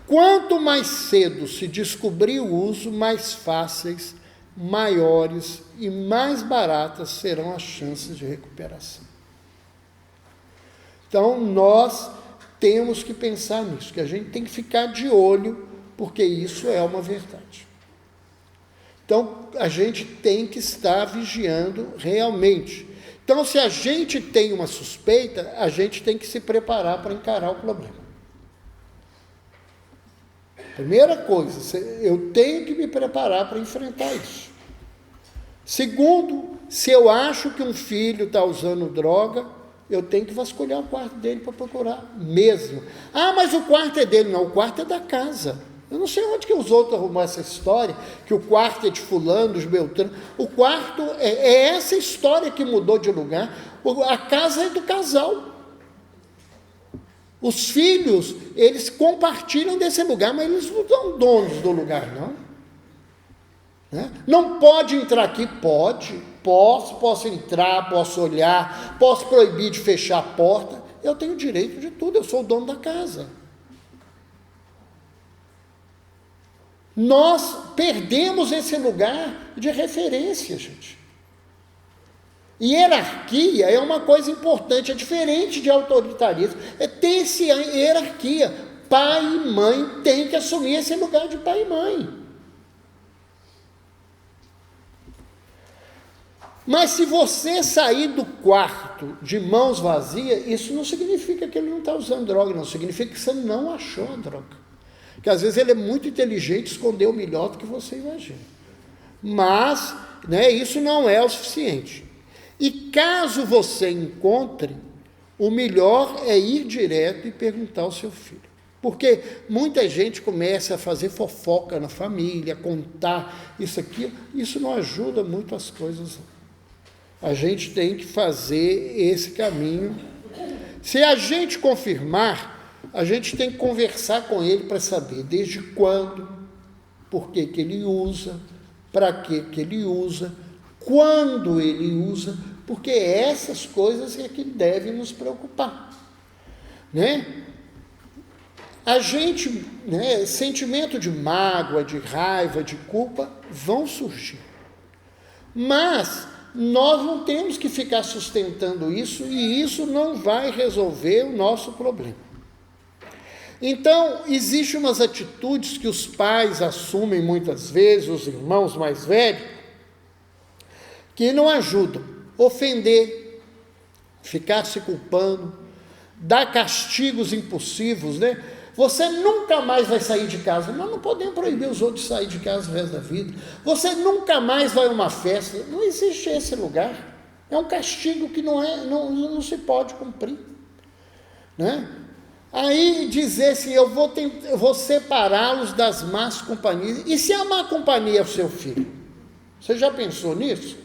Quanto mais cedo se descobrir o uso, mais fáceis, maiores e mais baratas serão as chances de recuperação. Então, nós temos que pensar nisso, que a gente tem que ficar de olho, porque isso é uma verdade. Então, a gente tem que estar vigiando realmente. Então, se a gente tem uma suspeita, a gente tem que se preparar para encarar o problema. Primeira coisa, eu tenho que me preparar para enfrentar isso. Segundo, se eu acho que um filho está usando droga, eu tenho que vasculhar o quarto dele para procurar mesmo. Ah, mas o quarto é dele. Não, o quarto é da casa. Eu não sei onde que os outros arrumam essa história, que o quarto é de fulano, dos Beltrano. O quarto é essa história que mudou de lugar. A casa é do casal. Os filhos, eles compartilham desse lugar, mas eles não são donos do lugar, não. Né? Não pode entrar aqui? Pode. Posso entrar, posso olhar, posso proibir de fechar a porta. Eu tenho direito de tudo, eu sou o dono da casa. Nós perdemos esse lugar de referência, gente. Hierarquia é uma coisa importante, é diferente de autoritarismo. É ter essa hierarquia. Pai e mãe têm que assumir esse lugar de pai e mãe. Mas se você sair do quarto de mãos vazias, isso não significa que ele não está usando droga, não. Significa que você não achou a droga. Porque às vezes ele é muito inteligente, escondeu melhor do que você imagina. Mas, né, isso não é o suficiente. E caso você encontre, o melhor é ir direto e perguntar ao seu filho. Porque muita gente começa a fazer fofoca na família, contar isso aqui, isso não ajuda muito as coisas. A gente tem que fazer esse caminho. Se a gente confirmar, a gente tem que conversar com ele para saber desde quando, por que ele usa, para que ele usa, quando ele usa, porque essas coisas é que devem nos preocupar. Né? A gente, né, sentimento de mágoa, de raiva, de culpa, vão surgir. Mas nós não temos que ficar sustentando isso, e isso não vai resolver o nosso problema. Então, existem umas atitudes que os pais assumem muitas vezes, os irmãos mais velhos, que não ajudam. Ofender, ficar se culpando, dar castigos impulsivos, né? Você nunca mais vai sair de casa. Nós não podemos proibir os outros de sair de casa o resto da vida. Você nunca mais vai a uma festa. Não existe esse lugar. É um castigo que não se pode cumprir. Né? Aí dizer assim, eu vou separá-los das más companhias. E se a má companhia é o seu filho? Você já pensou nisso?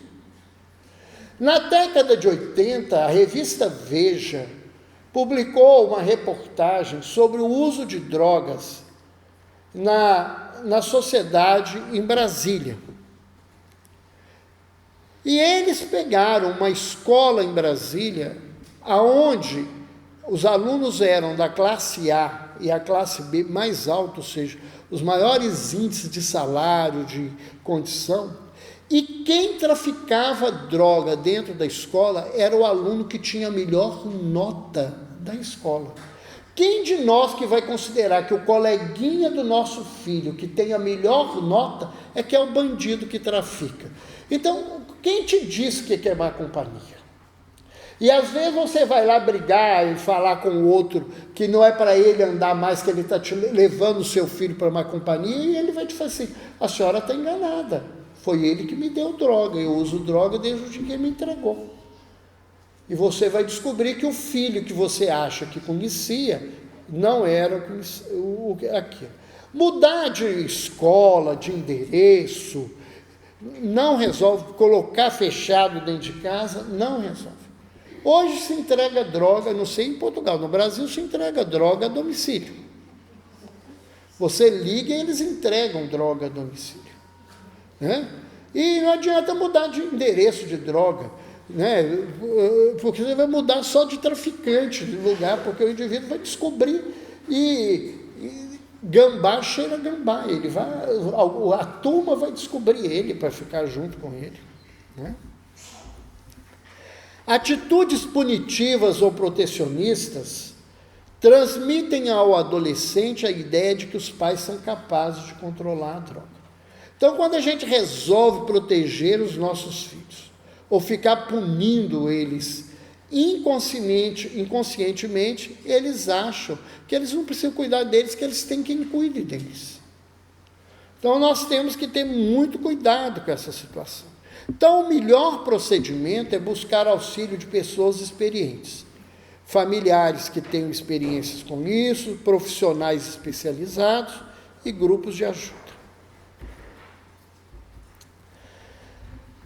Na década de 80, a revista Veja publicou uma reportagem sobre o uso de drogas na sociedade em Brasília. E eles pegaram uma escola em Brasília, aonde os alunos eram da classe A e a classe B mais alta, ou seja, os maiores índices de salário, de condição, e quem traficava droga dentro da escola era o aluno que tinha a melhor nota da escola. Quem de nós que vai considerar que o coleguinha do nosso filho, que tem a melhor nota, é que é o bandido que trafica? Então, quem te disse que é má companhia? E às vezes você vai lá brigar e falar com o outro que não é para ele andar mais, que ele está levando o seu filho para má companhia, e ele vai te falar assim, a senhora está enganada, foi ele que me deu droga, eu uso droga desde o dia que ele me entregou. E você vai descobrir que o filho que você acha que conhecia não era aquilo. Mudar de escola, de endereço, não resolve. Colocar fechado dentro de casa, não resolve. Hoje se entrega droga, não sei em Portugal, no Brasil se entrega droga a domicílio. Você liga e eles entregam droga a domicílio. Né? E não adianta mudar de endereço de droga. Né? Porque você vai mudar só de traficante de lugar, porque o indivíduo vai descobrir e gambá cheira gambá, ele vai, a turma vai descobrir ele para ficar junto com ele. Né? Atitudes punitivas ou protecionistas transmitem ao adolescente a ideia de que os pais são capazes de controlar a droga. Então, quando a gente resolve proteger os nossos filhos, ou ficar punindo eles inconscientemente, eles acham que eles não precisam cuidar deles, que eles têm quem cuide deles. Então, nós temos que ter muito cuidado com essa situação. Então, o melhor procedimento é buscar auxílio de pessoas experientes, familiares que tenham experiências com isso, profissionais especializados e grupos de ajuda.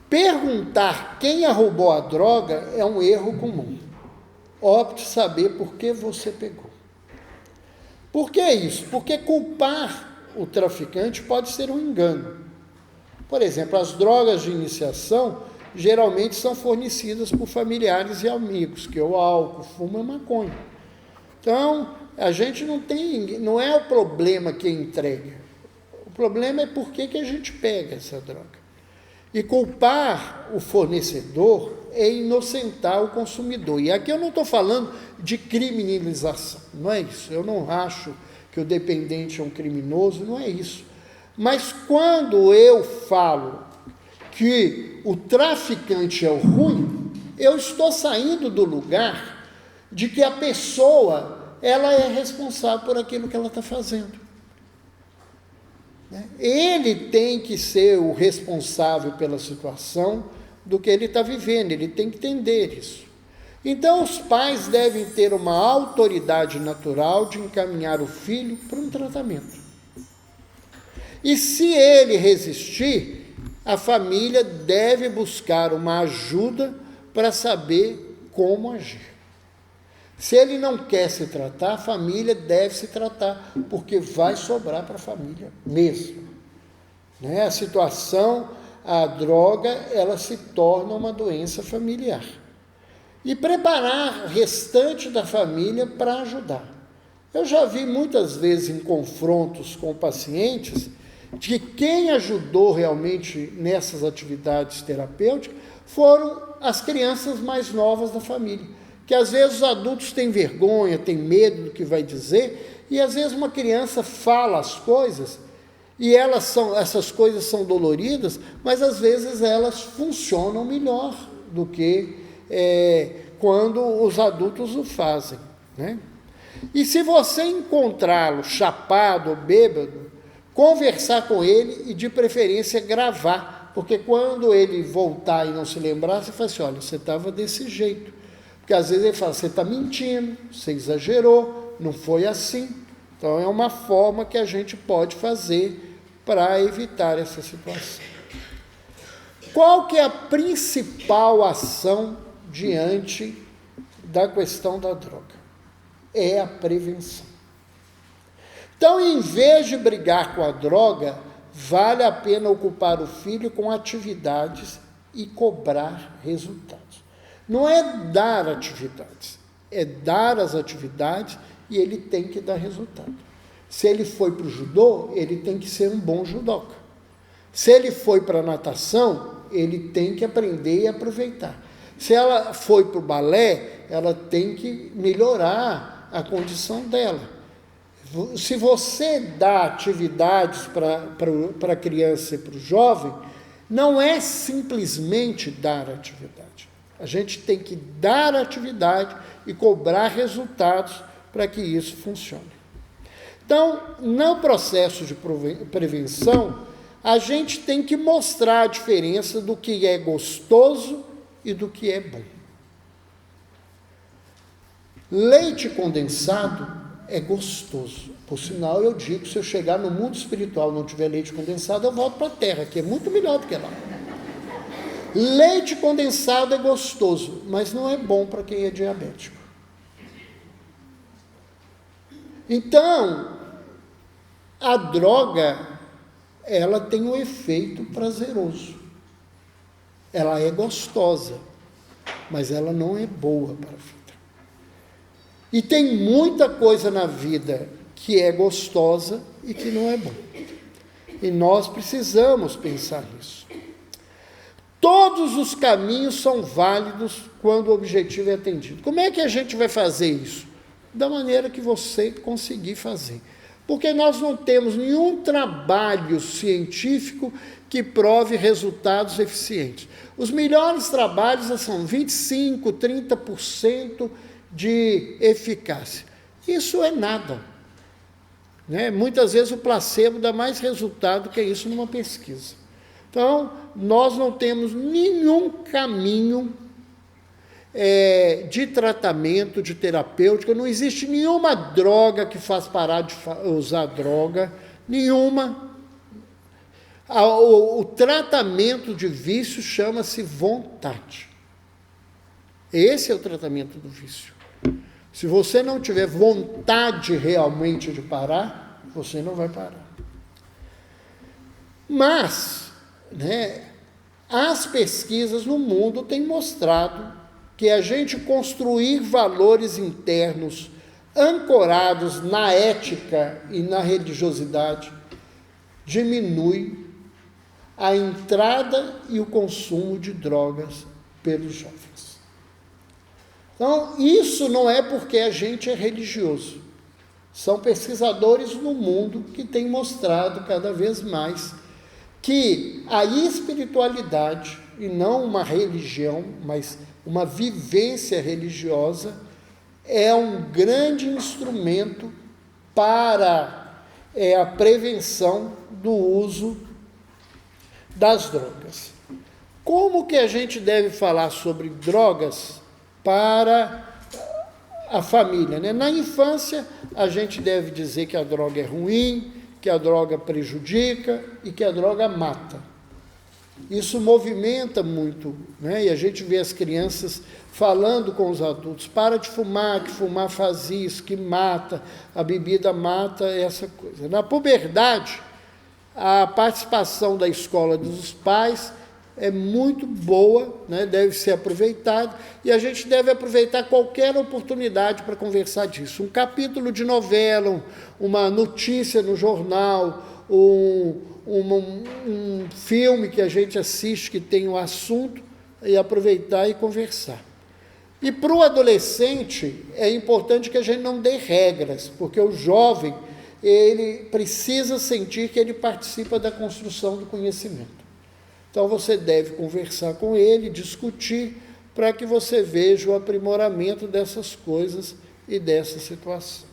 Perguntar quem roubou a droga é um erro comum. Opte saber por que você pegou. Por que isso? Porque culpar o traficante pode ser um engano. Por exemplo, as drogas de iniciação geralmente são fornecidas por familiares e amigos, que é o álcool, fumo e maconha. Então, a gente não é o problema quem entrega. O problema é por que a gente pega essa droga. E culpar o fornecedor é inocentar o consumidor. E aqui eu não estou falando de criminalização, não é isso. Eu não acho que o dependente é um criminoso, não é isso. Mas quando eu falo que o traficante é o ruim, eu estou saindo do lugar de que a pessoa, ela é responsável por aquilo que ela está fazendo. Ele tem que ser o responsável pela situação do que ele está vivendo, ele tem que entender isso. Então, os pais devem ter uma autoridade natural de encaminhar o filho para um tratamento. E se ele resistir, a família deve buscar uma ajuda para saber como agir. Se ele não quer se tratar, a família deve se tratar, porque vai sobrar para a família mesmo. Né? A situação, a droga, ela se torna uma doença familiar. E preparar o restante da família para ajudar. Eu já vi muitas vezes em confrontos com pacientes, de que quem ajudou realmente nessas atividades terapêuticas foram as crianças mais novas da família. Que às vezes os adultos têm vergonha, têm medo do que vai dizer, e às vezes uma criança fala as coisas, e essas coisas são doloridas, mas às vezes elas funcionam melhor do que quando os adultos o fazem. Né? E se você encontrá-lo chapado ou bêbado, conversar com ele e de preferência gravar, porque quando ele voltar e não se lembrar, você fala assim, olha, você estava desse jeito. Porque às vezes ele fala, você está mentindo, você exagerou, não foi assim. Então é uma forma que a gente pode fazer para evitar essa situação. Qual que é a principal ação diante da questão da droga? É a prevenção. Então, em vez de brigar com a droga, vale a pena ocupar o filho com atividades e cobrar resultados. Não é dar atividades, é dar as atividades e ele tem que dar resultado. Se ele foi para o judô, ele tem que ser um bom judoca. Se ele foi para a natação, ele tem que aprender e aproveitar. Se ela foi para o balé, ela tem que melhorar a condição dela. Se você dá atividades para a criança e para o jovem, não é simplesmente dar atividade. A gente tem que dar atividade e cobrar resultados para que isso funcione. Então, no processo de prevenção, a gente tem que mostrar a diferença do que é gostoso e do que é bom. Leite condensado é gostoso. Por sinal, eu digo, se eu chegar no mundo espiritual e não tiver leite condensado, eu volto para a terra, que é muito melhor do que lá. Leite condensado é gostoso, mas não é bom para quem é diabético. Então, a droga, ela tem um efeito prazeroso. Ela é gostosa, mas ela não é boa para a vida. E tem muita coisa na vida que é gostosa e que não é bom. E nós precisamos pensar nisso. Todos os caminhos são válidos quando o objetivo é atendido. Como é que a gente vai fazer isso? Da maneira que você conseguir fazer. Porque nós não temos nenhum trabalho científico que prove resultados eficientes. Os melhores trabalhos são 25%, 30% de eficácia. Isso é nada. Né? Muitas vezes o placebo dá mais resultado que isso numa pesquisa. Então, nós não temos nenhum caminho de tratamento, de terapêutica, não existe nenhuma droga que faz parar de usar droga, nenhuma. O tratamento de vício chama-se vontade. Esse é o tratamento do vício. Se você não tiver vontade realmente de parar, você não vai parar. Mas, as pesquisas no mundo têm mostrado que a gente construir valores internos ancorados na ética e na religiosidade diminui a entrada e o consumo de drogas pelos jovens. Então, isso não é porque a gente é religioso. São pesquisadores no mundo que têm mostrado cada vez mais que a espiritualidade, e não uma religião, mas uma vivência religiosa, é um grande instrumento para a prevenção do uso das drogas. Como que a gente deve falar sobre drogas para a família? Na infância, a gente deve dizer que a droga é ruim, que a droga prejudica e que a droga mata. Isso movimenta muito, e a gente vê as crianças falando com os adultos, para de fumar, que fumar faz isso, que mata, a bebida mata, essa coisa. Na puberdade, a participação da escola dos pais é muito boa, deve ser aproveitada, e a gente deve aproveitar qualquer oportunidade para conversar disso. Um capítulo de novela, uma notícia no jornal, um filme que a gente assiste que tem um assunto, e aproveitar e conversar. E para o adolescente é importante que a gente não dê regras, porque o jovem, ele precisa sentir que ele participa da construção do conhecimento. Então você deve conversar com ele, discutir, para que você veja o aprimoramento dessas coisas e dessa situação.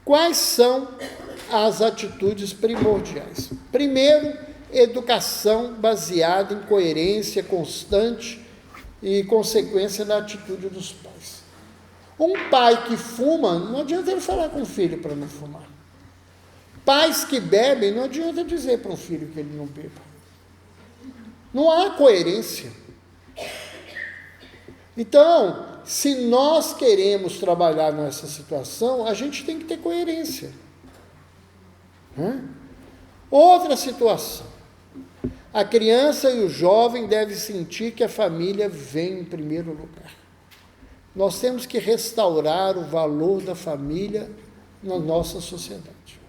Quais são as atitudes primordiais? Primeiro, educação baseada em coerência constante e consequência da atitude dos pais. Um pai que fuma, não adianta ele falar com o filho para não fumar. Pais que bebem, não adianta dizer para um filho que ele não beba. Não há coerência. Então, se nós queremos trabalhar nessa situação, a gente tem que ter coerência. Outra situação. A criança e o jovem devem sentir que a família vem em primeiro lugar. Nós temos que restaurar o valor da família na nossa sociedade.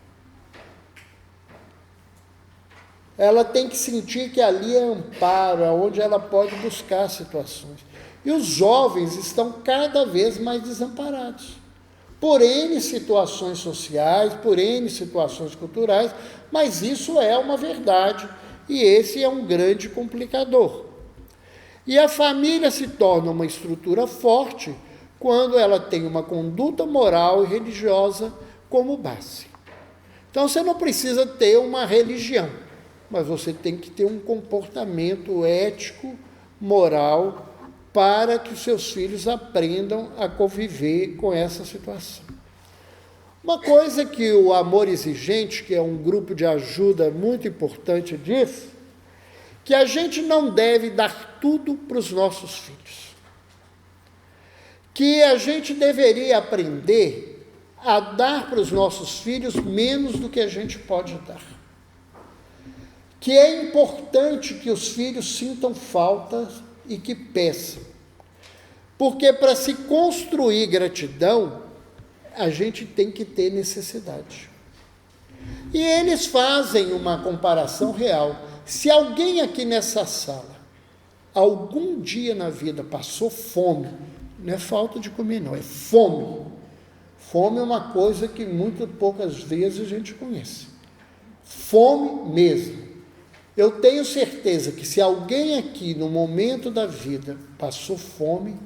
Ela tem que sentir que ali é amparo, onde ela pode buscar situações. E os jovens estão cada vez mais desamparados, por N situações sociais, por N situações culturais, mas isso é uma verdade, e esse é um grande complicador. E a família se torna uma estrutura forte quando ela tem uma conduta moral e religiosa como base. Então, você não precisa ter uma religião, mas você tem que ter um comportamento ético, moral, para que os seus filhos aprendam a conviver com essa situação. Uma coisa que o Amor Exigente, que é um grupo de ajuda muito importante, diz, que a gente não deve dar tudo para os nossos filhos. Que a gente deveria aprender a dar para os nossos filhos menos do que a gente pode dar. Que é importante que os filhos sintam falta e que peçam. Porque para se construir gratidão, a gente tem que ter necessidade. E eles fazem uma comparação real. Se alguém aqui nessa sala, algum dia na vida passou fome, não é falta de comer não, é fome. Fome é uma coisa que muito poucas vezes a gente conhece. Fome mesmo. Eu tenho certeza que se alguém aqui no momento da vida passou fome,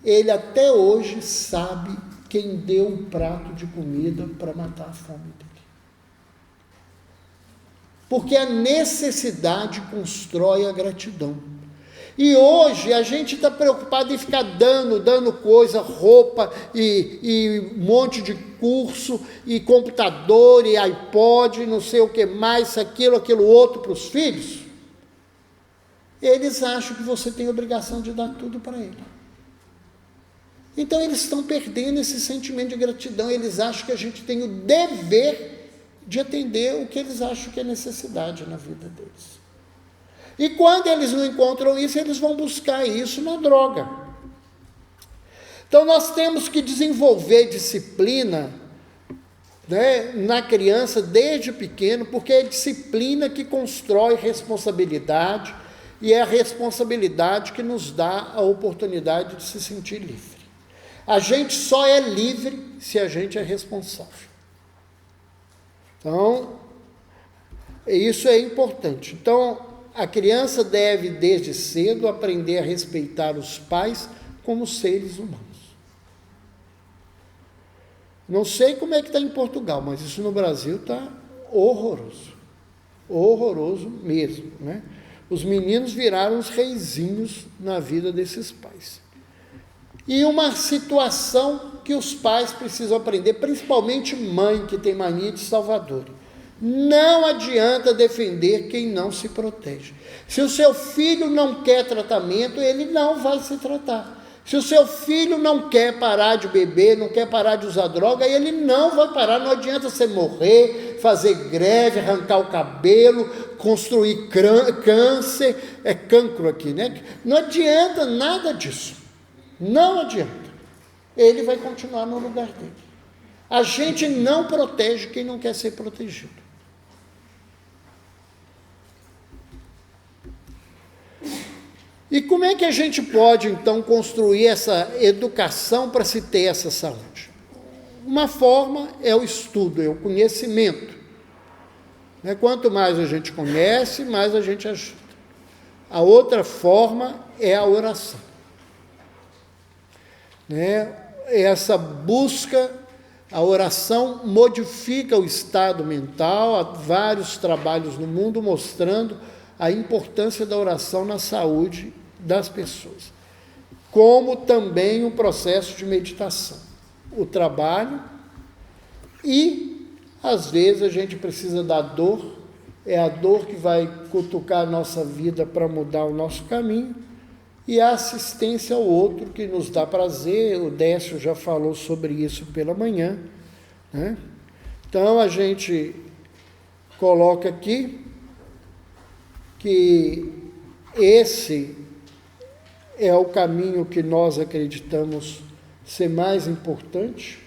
ele até hoje sabe quem deu um prato de comida para matar a fome dele. Porque a necessidade constrói a gratidão. E hoje a gente está preocupado em ficar dando coisa, roupa e um monte de curso, e computador, e iPod, não sei o que mais, aquilo outro para os filhos. Eles acham que você tem obrigação de dar tudo para ele. Então eles estão perdendo esse sentimento de gratidão, eles acham que a gente tem o dever de atender o que eles acham que é necessidade na vida deles. E quando eles não encontram isso, eles vão buscar isso na droga. Então nós temos que desenvolver disciplina, né, na criança desde pequeno, porque é a disciplina que constrói responsabilidade, e é a responsabilidade que nos dá a oportunidade de se sentir livre. A gente só é livre se a gente é responsável. Então, isso é importante. Então, a criança deve, desde cedo, aprender a respeitar os pais como seres humanos. Não sei como é que está em Portugal, mas isso no Brasil está horroroso. Horroroso mesmo, né? Os meninos viraram os reizinhos na vida desses pais. E uma situação que os pais precisam aprender, principalmente mãe que tem mania de salvador. Não adianta defender quem não se protege. Se o seu filho não quer tratamento, ele não vai se tratar. Se o seu filho não quer parar de beber, não quer parar de usar droga, ele não vai parar. Não adianta você morrer, fazer greve, arrancar o cabelo, construir câncer, é cancro aqui, né? Não adianta nada disso. Não adianta. Ele vai continuar no lugar dele. A gente não protege quem não quer ser protegido. E como é que a gente pode, então, construir essa educação para se ter essa saúde? Uma forma é o estudo, é o conhecimento. Quanto mais a gente conhece, mais a gente ajuda. A outra forma é a oração. Essa busca, a oração modifica o estado mental. Há vários trabalhos no mundo mostrando a importância da oração na saúde das pessoas, como também um processo de meditação, o trabalho, e às vezes a gente precisa da dor, é a dor que vai cutucar a nossa vida para mudar o nosso caminho, e a assistência ao outro que nos dá prazer. O Décio já falou sobre isso pela manhã, né? Então a gente coloca aqui que esse é o caminho que nós acreditamos ser mais importante,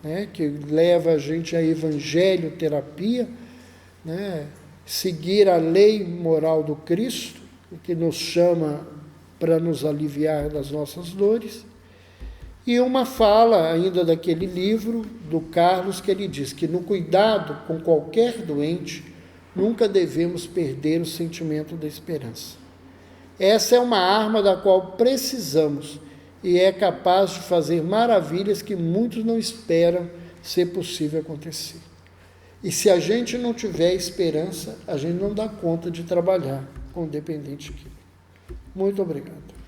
né, que leva a gente à evangelho-terapia, né, seguir a lei moral do Cristo, que nos chama para nos aliviar das nossas dores. E uma fala ainda daquele livro do Carlos, que ele diz que no cuidado com qualquer doente, nunca devemos perder o sentimento da esperança. Essa é uma arma da qual precisamos e é capaz de fazer maravilhas que muitos não esperam ser possível acontecer. E se a gente não tiver esperança, a gente não dá conta de trabalhar com o dependente químico. Muito obrigado.